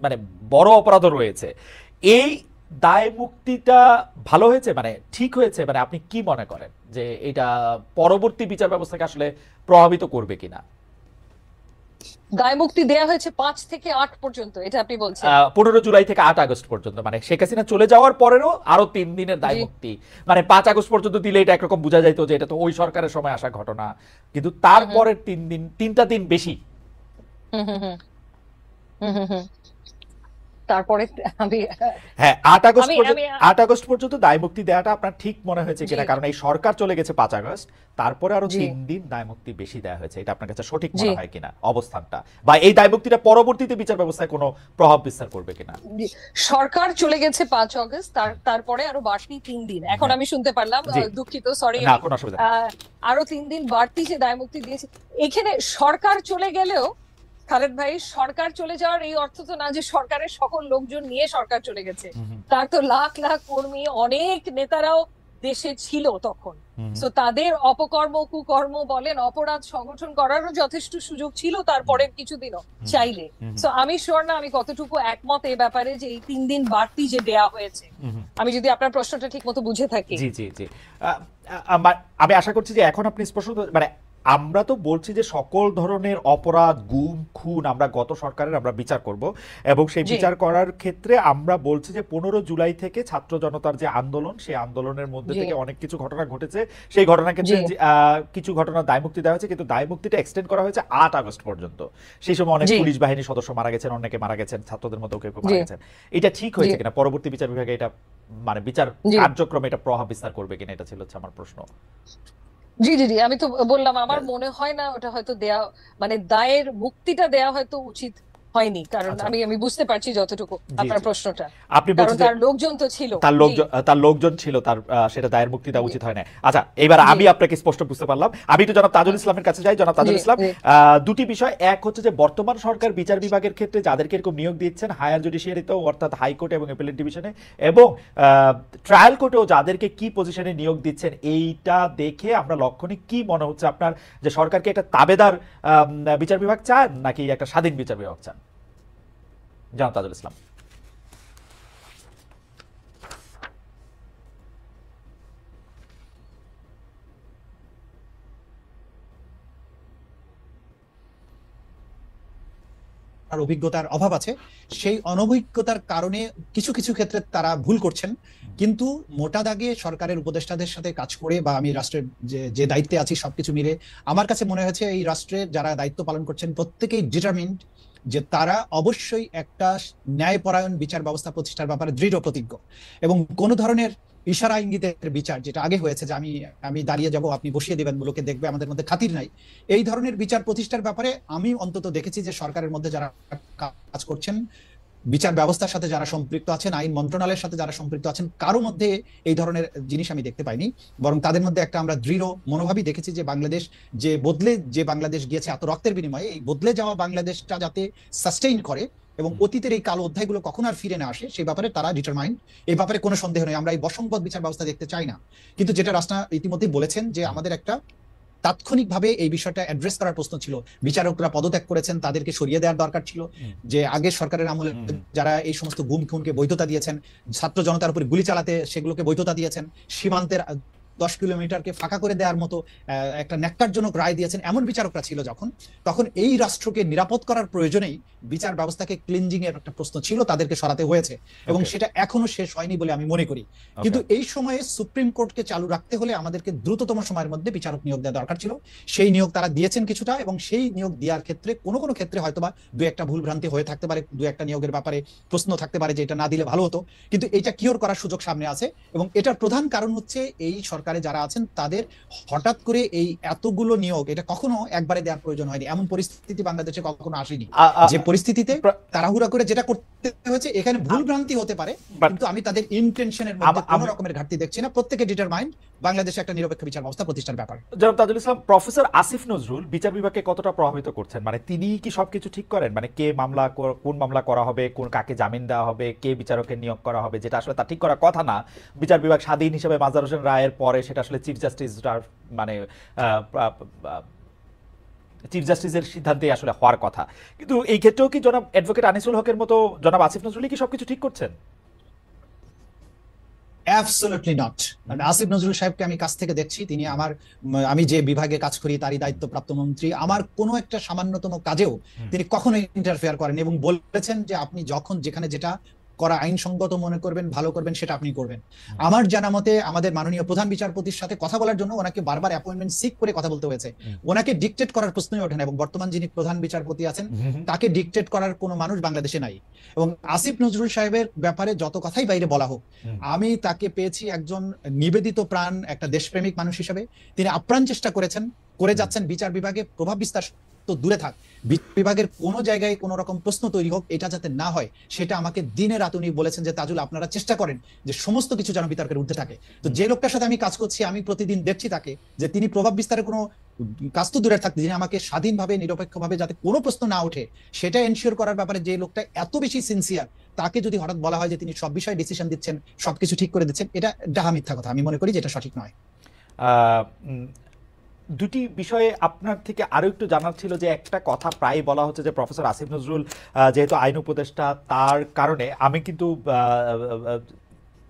S2: মানে বড় অপরাধও রয়েছে। এই দায় মুক্তিটা ভালো হয়েছে, মানে ঠিক হয়েছে, মানে আপনি কি মনে করেন যে এটা পরবর্তী বিচার ব্যবস্থাকে আসলে প্রভাবিত করবে কিনা?
S4: দায় মুক্তি দেয়া হয়েছে 5 থেকে 8 পর্যন্ত, এটা আপনি বলছেন?
S2: 15 জুলাই থেকে 8 আগস্ট পর্যন্ত, মানে শেখ হাসিনা চলে যাওয়ার পরেরও আরো 3 দিনের দায় মুক্তি। মানে 5 আগস্ট পর্যন্ত দিলে এটা একরকম বোঝা যাইতো যে এটা তো ওই সরকারের সময় আসা ঘটনা, কিন্তু তারপরের 3টা দিন বেশি।
S4: তারপরে আমি
S2: 8 আগস্ট পর্যন্ত দায় মুক্তি দেওয়াটা আপনার ঠিক মনে হয়েছে কিনা? কারণ এই সরকার চলে গেছে 5 আগস্ট, তারপরে আরো 3 দিন দায় মুক্তি বেশি দেওয়া হয়েছে, এটা আপনার কাছে সঠিক মনে হয় কিনা অবস্থানটা, বা এই দায় মুক্তিটা পরবর্তীতে বিচার ব্যবস্থায় কোনো প্রভাব বিস্তার করবে কিনা?
S4: সরকার চলে গেছে 5 আগস্ট, তারপরে আরো বাড়তি 3 দিন, এখন আমি শুনতে পারলাম, দুঃখিত, সরি, আরো 3 দিন বাড়তি যে দায় মুক্তি দিয়েছে। এখানে সরকার চলে গেলেও খালেদ ভাই, সরকার চলে যাওয়ার এই অর্থ তো না যে সরকারের সকল লোকজন নিয়ে সরকার চলে গেছে। তার তো লাখ লাখ কর্মী, অনেক নেতারাও দেশে ছিল তখন। সো তাদের অপকর্ম কুকর্ম বলেন, অপরাধ সংগঠন করারও যথেষ্ট সুযোগ ছিল তারপরের কিছুদিনও চাইলে। সো আমি শিওর না আমি কতটুকু একমত এই ব্যাপারে যে এই 3 দিন বাড়তি যে দেয়া হয়েছে, আমি যদি আপনার প্রশ্নটা ঠিক মতো বুঝে থাকি।
S2: জি জি জি আমি আশা করছি যে এখন আপনি স্পষ্ট, মানে আমরা তো বলছি যে সকল ধরনের অপরাধ, গুম খুন আমরা গত সরকারের আমরা বিচার করব, এবং সেই বিচার করার ক্ষেত্রে আমরা বলছি যে 15 জুলাই থেকে ছাত্র জনতার যে আন্দোলন, সেই আন্দোলনের মধ্যে থেকে অনেক কিছু ঘটনা ঘটেছে। সেই ঘটনার ক্ষেত্রে কিছু ঘটনা দায়মুক্তি দেওয়া হয়েছে, কিন্তু দায়মুক্তিটা এক্সটেন্ড করা হয়েছে 8 আগস্ট পর্যন্ত। সেই সময় অনেক পুলিশ বাহিনীর সদস্য মারা গেছেন, অনেকে মারা গেছেন, ছাত্রদের মধ্যে কেউ মারা গেছেন। এটা ঠিক হয়েছে কিনা, পরবর্তী বিচার বিভাগে এটা মানে বিচার কার্যক্রমে এটা প্রভাব বিস্তার করবে কিনা, এটা ছিল হচ্ছে আমার প্রশ্ন।
S4: জি জি জি, আমি তো বললাম আমার মনে হয় না ওটা হয়তো দেয়া, মানে দায়ের মুক্তিটা দেয়া হয়তো উচিত হয়নি, কারণ আমি বুঝতে পারছি যতটুকু আপনার প্রশ্নটা।
S2: আপনি বলছেন
S4: তার লোকজন তো ছিল,
S2: তার লোকজন ছিল, তার সেটা দায়ের মুক্তি দেওয়া উচিত হয় না। আচ্ছা, এবার আমি আপনাকে স্পষ্ট বুঝতে পারলাম। আমি তো জনাব তাজুল ইসলামের কাছে যাই। জনাব তাজুল ইসলাম, দুটি বিষয়। এক হচ্ছে যে বর্তমান সরকার বিচার বিভাগের ক্ষেত্রে যাদেরকে এরকম নিয়োগ দিচ্ছেন, হায়ার জুডিশিয়ারিতেও অর্থাৎ হাইকোর্ট এবং অ্যাপিলেট ডিভিশনে এবং ট্রায়াল কোর্টেও যাদেরকে কি পজিশনে নিয়োগ দিচ্ছেন, এইটা দেখে আমরা লক্ষণিক কি মনে হচ্ছে আপনার, যে সরকারকে একটা তাবেদার বিচার বিভাগ চান নাকি একটা স্বাধীন বিচার বিভাগ চান? জনাব তাজুল ইসলাম।
S3: অভিজ্ঞতার অভাব আছে, সেই অনভিজ্ঞতার কারণে কিছু কিছু ক্ষেত্রে তারা ভুল করছেন। কিন্তু মোটা দাগে সরকারের উপদেষ্টাদের সাথে কাজ করে বা আমি রাষ্ট্রের যে দায়িত্বে আছি সবকিছু মিলে আমার কাছে মনে হয়েছে এই রাষ্ট্রের যারা দায়িত্ব পালন করছেন প্রত্যেকেই ডিটারমিন্ড, যে তারা অবশ্যই একটা ন্যায়পরায়ণ বিচার ব্যবস্থা প্রতিষ্ঠার ব্যাপারে দৃঢ় প্রতিজ্ঞ, এবং কোনো ধরনের ইশারা ইঙ্গিতের বিচার যেটা আগে হয়েছে যে আমি দাঁড়িয়ে যাব আপনি বসিয়ে দেবেন, লোকে দেখবে, আমাদের মধ্যে খাতির নাই, এই ধরনের বিচার প্রতিষ্ঠার ব্যাপারে আমি অন্তত দেখেছি যে সরকারের মধ্যে যারা কাজ করছেন, বিচার ব্যবস্থার সাথে যারা সম্পৃক্ত আছেন, আইন মন্ত্রণালয়ের সাথে যারা সম্পৃক্ত আছেন, কারো মধ্যে এই ধরনের জিনিস আমি দেখতে পাইনি। বরং তাদের মধ্যে একটা আমরা দৃঢ় মনোভাবই দেখেছি যে বাংলাদেশ যে বাংলাদেশ গিয়েছে এত রক্তের বিনিময়ে, এই বদলে যাওয়া বাংলাদেশটা যাতে সাস্টেইন করে এবং অতীতের এই কালো অধ্যায়গুলো কখন আর ফিরে না আসে সেই ব্যাপারে তারা ডিটারমাইন্ড। এই ব্যাপারে কোনো সন্দেহ নেই, আমরা এই বশংবদ বিচার ব্যবস্থা দেখতে চাই না। কিন্তু যেটা রাস্তা ইতিমধ্যেই বলেছেন যে আমাদের একটা তাৎক্ষণিকভাবে এই বিষয়টা অ্যাড্রেস করার প্রশ্ন ছিল। বিচারকরা পদত্যাগ করেছেন, তাদেরকে সরিয়ে দেওয়ার দরকার ছিল। যে আগের সরকারের আমলে যারা এই সমস্ত গুম খুনকে বৈধতা দিয়েছেন, ছাত্র জনতার উপর গুলি চালাতে সেগুলোকে বৈধতা দিয়েছেন, সীমান্তের 10 কিলোমিটারকে ফাঁকা করে দেওয়ার মতো একটা ন্যাক্কারজনক রায় দিয়েছেন, এমন বিচারকরা ছিল তখন এই রাষ্ট্রকে নিরাপদ করার প্রয়োজনেই বিচার ব্যবস্থাকে ক্লিনজিং এর একটা প্রশ্ন ছিল, তাদেরকে সরাতে হয়েছে এবং সেটা এখনো শেষ হয়নি বলে আমি মনে করি। কিন্তু এই সময়ে সুপ্রিম কোর্টকে চালু রাখতে হলে আমাদেরকে দ্রুততম সময়ের মধ্যে বিচারক নিয়োগ দেওয়া দরকার ছিল। সেই নিয়োগ তারা দিয়েছেন কিছুটা, এবং সেই নিয়োগ দেওয়ার ক্ষেত্রে কোনো কোনো ক্ষেত্রে হয়তোবা দু একটা ভুল ভ্রান্তি হয়ে থাকতে পারে, দু একটা নিয়োগের ব্যাপারে প্রশ্ন থাকতে পারে যে এটা না দিলে ভালো হতো, কিন্তু এটা কিওর করার সুযোগ সামনে আছে। এবং এটার প্রধান কারণ হচ্ছে এই সরকারে যারা আছেন তাদের হঠাৎ করে এই এতগুলো নিয়োগ এটা কখনো একবারে দেওয়ার প্রয়োজন হয়নি, এমন পরিস্থিতি বাংলাদেশে কখনো আসেনি যে পরিস্থিতিতে তাড়াহুড়া করে যেটা করতে হয়েছে। এখানে ভুল ভ্রান্তি হতে পারে, কিন্তু আমি তাদের ইন্টেনশনের মধ্যে কোনো রকমের ঘাটতি দেখছি না। প্রত্যেকে ডিটারমাইন্ড বাংলাদেশে একটা নিরপেক্ষ বিচার ব্যবস্থা প্রতিষ্ঠার ব্যাপার।
S2: জনাব তাজুল ইসলাম, প্রফেসর আসিফ নজরুল বিচার বিভাগকে কতটা প্রভাবিত করছেন? মানে তিনি কি সবকিছু ঠিক করেন? মানে কোন মামলা করা হবে, কাকে জামিন দেওয়া হবে, কে বিচারকের নিয়োগ করা হবে, যেটা আসলে তা ঠিক করার কথা না। বিচার বিভাগ স্বাধীন হিসেবে মাজার হোসেন রায়ের পরে সেটা আসলে চিফ জাস্টিসের সিদ্ধান্তে আসলে হওয়ার কথা। কিন্তু এই ক্ষেত্রেও কি জনাব অ্যাডভোকেট আনিসুল হকের মতো জনাব আসিফ নজরুল কি সবকিছু ঠিক করছেন?
S3: Absolutely not. আসিফ নজরুল সাহেবকে আমি কাছ থেকে দেখছি, আমি যে বিভাগে কাজ করি তারই দায়িত্বপ্রাপ্ত মন্ত্রী। আমার কোনো একটা সামান্যতম কাজেও তিনি কখনোই ইন্টারফেয়ার করেন এবং বলেছেন যে আপনি যখন যেখানে যেটা করা আইনসঙ্গত মনে করবেন, ভালো করবেন, সেটা আপনি করবেন। আমার জানা মতে আমাদের মাননীয় প্রধান বিচারপতির সাথে কথা বলার জন্য ওনাকে বারবার অ্যাপয়েন্টমেন্ট সিক করে কথা বলতে হয়েছে। ওনাকে ডিকটেট করার প্রশ্নই ওঠে না, এবং বর্তমান যিনি প্রধান বিচারপতি আছেন তাকে ডিকটেট করার কোনো মানুষ বাংলাদেশে নাই। এবং আসিফ নজরুল সাহেবের ব্যাপারে যত কথাই বাইরে বলা হোক, আমি তাকে পেয়েছি একজন নিবেদিত প্রাণ, একটা দেশপ্রেমিক মানুষ হিসেবে। তিনি আপ্রাণ চেষ্টা করে যাচ্ছেন বিচার বিভাগে প্রভাব বিস্তার তো দূরে থাক, বিভাগের কোন জায়গায় কোন রকম প্রশ্ন তৈরি হোক এটা যাতে না হয়, সেটা আমাকে দিনে রাত উনি বলেছেন যে তাজুল আপনারা চেষ্টা করেন যে সমস্ত কিছু যেন বিতর্কের ঊর্ধ্বে থাকে। তো যে লোকটার সাথে আমি কাজ করছি আমি প্রতিদিন দেখছি তাকে যে তিনি প্রভাব বিস্তারের কোনো কাজ তো দূরে থাকতে, যিনি আমাকে স্বাধীনভাবে নিরপেক্ষভাবে যাতে কোনো প্রশ্ন না ওঠে সেটা এনশিওর করার ব্যাপারে যে লোকটা এত বেশি সিনসিয়ার, তাকে যদি হঠাৎ বলা হয় যে তিনি সব বিষয়ে ডিসিশন দিচ্ছেন, সবকিছু ঠিক করে দিচ্ছেন, এটা ডাহা মিথ্যা কথা। আমি মনে করি যে এটা সঠিক নয়।
S2: দুটি বিষয়ে আপনার থেকে আরো একটু জানার ছিল যে একটা কথা প্রায় বলা হচ্ছে যে প্রফেসর আসিফ নজরুল যেহেতু আইন উপদেষ্টা, তার কারণে আমি কিন্তু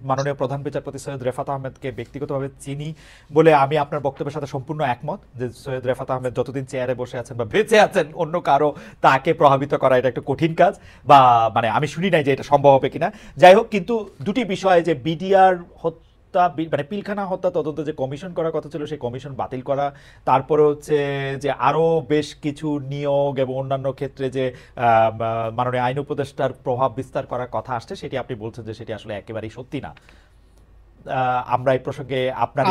S2: মাননীয় প্রধান বিচারপতি সৈয়দ রেফাত আহমেদকে ব্যক্তিগতভাবে চিনি বলে আমি আপনার বক্তব্যের সাথে সম্পূর্ণ একমত যে সৈয়দ রেফাত আহমেদ যতদিন চেয়ারে বসে আছেন বা বেঁচে আছেন, অন্য কারো তাকে প্রভাবিত করা এটা একটা কঠিন কাজ, বা মানে আমি শুনি নাই যে এটা সম্ভব হবে কিনা। যাই হোক, কিন্তু দুটি বিষয়ে যে বিডিআর মানে পিলখানা হত্যা তদন্ত যে কমিশন করার কথা ছিল সেই কমিশন বাতিল করা, তারপরে হচ্ছে যে আরো বেশ কিছু নিয়োগ এবং অন্যান্য ক্ষেত্রে যে মাননীয় আইন উপদেষ্টার প্রভাব বিস্তার করার কথা আসছে, সেটি আপনি বলছেন যে সেটি আসলে একেবারেই সত্যি না। আমরা এই প্রসঙ্গে আপনার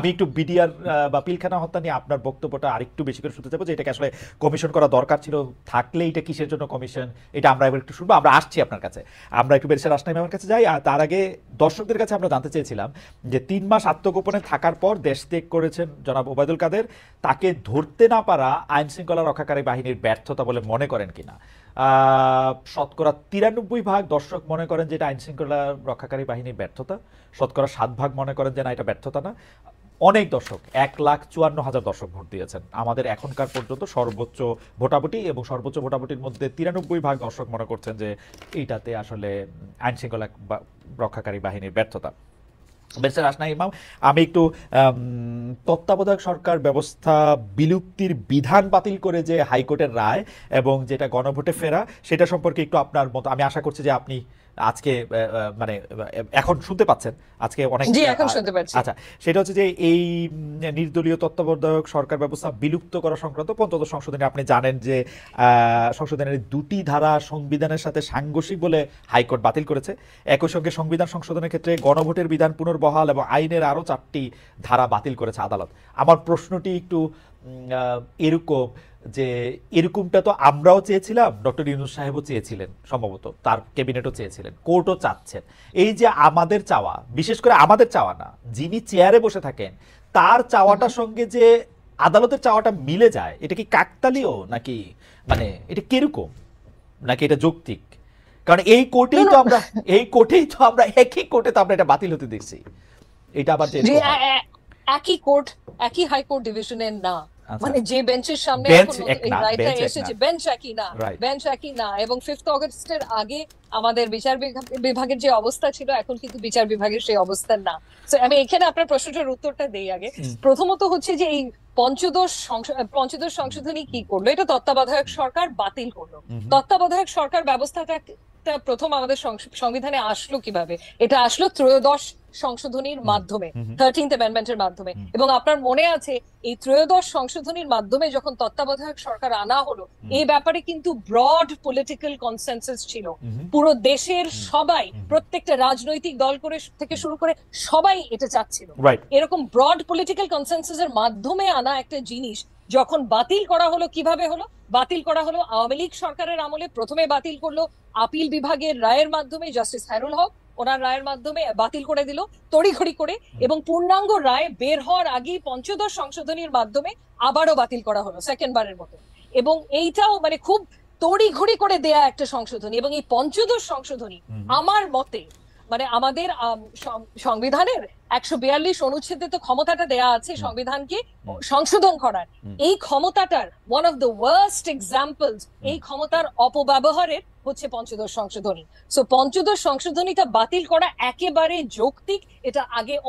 S2: আমি একটু বিডিআর বা পিলখানা হত্যা নিয়ে আপনার বক্তব্যটা আরেকটু বেশি করে শুনতে চাইবো, যে এটাকে আসলে কমিশন করা দরকার ছিল, থাকলে এটা কিসের জন্য কমিশন, এটা আমরা এবার একটু শুনবো। আমরা আসছি আপনার কাছে, আমরা একটু বেরিয়ে আসনাই আমার কাছে যাই। আর তার আগে দর্শকদের কাছে আমরা জানতে চেয়েছিলাম যে 3 মাস আত্মগোপনে থাকার পর দেশ ত্যাগ করেছেন জনাব ওবায়দুল কাদের, তাকে ধরতে না পারা আইন শৃঙ্খলা রক্ষাকারী বাহিনীর ব্যর্থতা বলে মনে করেন কিনা। শতকরা 93% দর্শক মনে করেন যে এটা আইন শৃঙ্খলা রক্ষাকারী বাহিনীর ব্যর্থতা, শতকরা 7% মনে করেন যে না, এটা ব্যর্থতা না। অনেক দর্শক, 1,54,000 দর্শক ভোট দিয়েছেন আমাদের এখনকার পর্যন্ত সর্বোচ্চ ভোটাভুটি, এবং সর্বোচ্চ ভোটাভুটির মধ্যে 93% দর্শক মনে করছেন যে এইটাতে আসলে আইন শৃঙ্খলা রক্ষাকারী বাহিনীর ব্যর্থতা। ইমাম, আমি একটু তত্ত্বাবধায়ক সরকার ব্যবস্থা বিলুপ্তির বিধান বাতিল করে যে হাইকোর্টের রায় এবং যেটা গণভোটে ফেরা, সেটা সম্পর্কে একটু আপনার মত, আমি আশা করছি যে আপনি আজকে মানে এখন শুনতে পাচ্ছেন, আজকে অনেক আচ্ছা, সেটা হচ্ছে যে এই নির্দলীয় তত্ত্বাবধায়ক সরকার ব্যবস্থা বিলুপ্ত করা সংক্রান্ত পঞ্চদশ সংশোধনী, আপনি জানেন যে সংশোধনের 2টি ধারা সংবিধানের সাথে সাংঘর্ষিক বলে হাইকোর্ট বাতিল করেছে। একই সঙ্গে সংবিধান সংশোধনের ক্ষেত্রে গণভোটের বিধান পুনর্বহাল এবং আইনের আরো 4টি ধারা বাতিল করেছে আদালত। আমার প্রশ্নটি একটু এরকম যে এরকমটা তো আমরাও চেয়েছিলাম, ডক্টর ইউনূস সাহেবও চেয়েছিলেন, সম্ভবত তার ক্যাবিনেটও চেয়েছিলেন, কোর্টও চাচ্ছেন। এই যে আমাদের চাওয়া, বিশেষ করে আমাদের চাওয়া না, যিনি চেয়ারে বসে থাকেন তার চাওয়াটার সঙ্গে যে আদালতের চাওয়াটা মিলে যায়, এটা কি কাকতালীয় নাকি মানে এটা কিরকম, নাকি এটা যৌক্তিক? কারণ এই কোর্টেই তো আমরা একই কোর্টে তো আমরা এটা বাতিল হতে দেখছি। এটা আবার
S4: একই কোর্ট, একই হাইকোর্ট ডিভিশনের না, মানে যে বেঞ্চের সামনে রায়টা এসেছে, বেঞ্চ একই না। এবং 5th অগস্টের আগে আমাদের বিচার বিভাগের যে অবস্থা ছিল, এখন কিন্তু বিচার বিভাগের সেই অবস্থা না। তো আমি এখানে আপনার প্রশ্নটার উত্তরটা দেই আগে। প্রথমত হচ্ছে যে এই পঞ্চদশ সংশোধনী কি করলো, এটা তত্ত্বাবধায়ক সরকার বাতিল করলো। তত্ত্বাবধায়ক সরকার ব্যবস্থাটা প্রথম আমাদের সংবিধানে আসলো কিভাবে? এটা আসলো ত্রয়োদশ সংশোধনীর মাধ্যমে, 13th অ্যামেন্ডমেন্টের মাধ্যমে। এবং আপনার মনে আছে এই ত্রয়োদশ সংশোধনীর মাধ্যমে যখন তত্ত্বাবধায়ক সরকার আনা হলো, এই ব্যাপারে কিন্তু ব্রড পলিটিক্যাল কনসেনসাস ছিল। পুরো দেশের সবাই, প্রত্যেকটা রাজনৈতিক দল থেকে শুরু করে সবাই এটা চাচ্ছিল। এরকম ব্রড পলিটিক্যাল কনসেনসাসের মাধ্যমে আনা একটা জিনিস যখন বাতিল করা হলো, কিভাবে হলো? বাতিল করা হলো আওয়ামী লীগ সরকারের আমলে। প্রথমে বাতিল করলো আপিল বিভাগের রায়ের মাধ্যমে, জাস্টিস খায়রুল হক ওনার রায়ের মাধ্যমে বাতিল করে দিল তড়িঘড়ি করে, এবং পূর্ণাঙ্গ রায় বের হওয়ার আগেই পঞ্চদশ সংশোধনীর মাধ্যমে আবারও বাতিল করা হলো সেকেন্ডবারের মতো। এবং এইটাও মানে খুব তড়িঘড়ি করে দেয়া একটা সংশোধনী। এবং এই পঞ্চদশ সংশোধনী আমার মতে মানে আমাদের সংবিধানের 142 অনুচ্ছেদে তো ক্ষমতাটা দেয়া আছে সংবিধানকে সংশোধন করার। এই ক্ষমতাটার one of the worst examples, এই ক্ষমতার অপব্যবহারের হচ্ছে পঞ্চদশ সংশোধনী। সো পঞ্চদশ সংশোধনীটা বাতিল করা একেবারে যৌক্তিক, এটা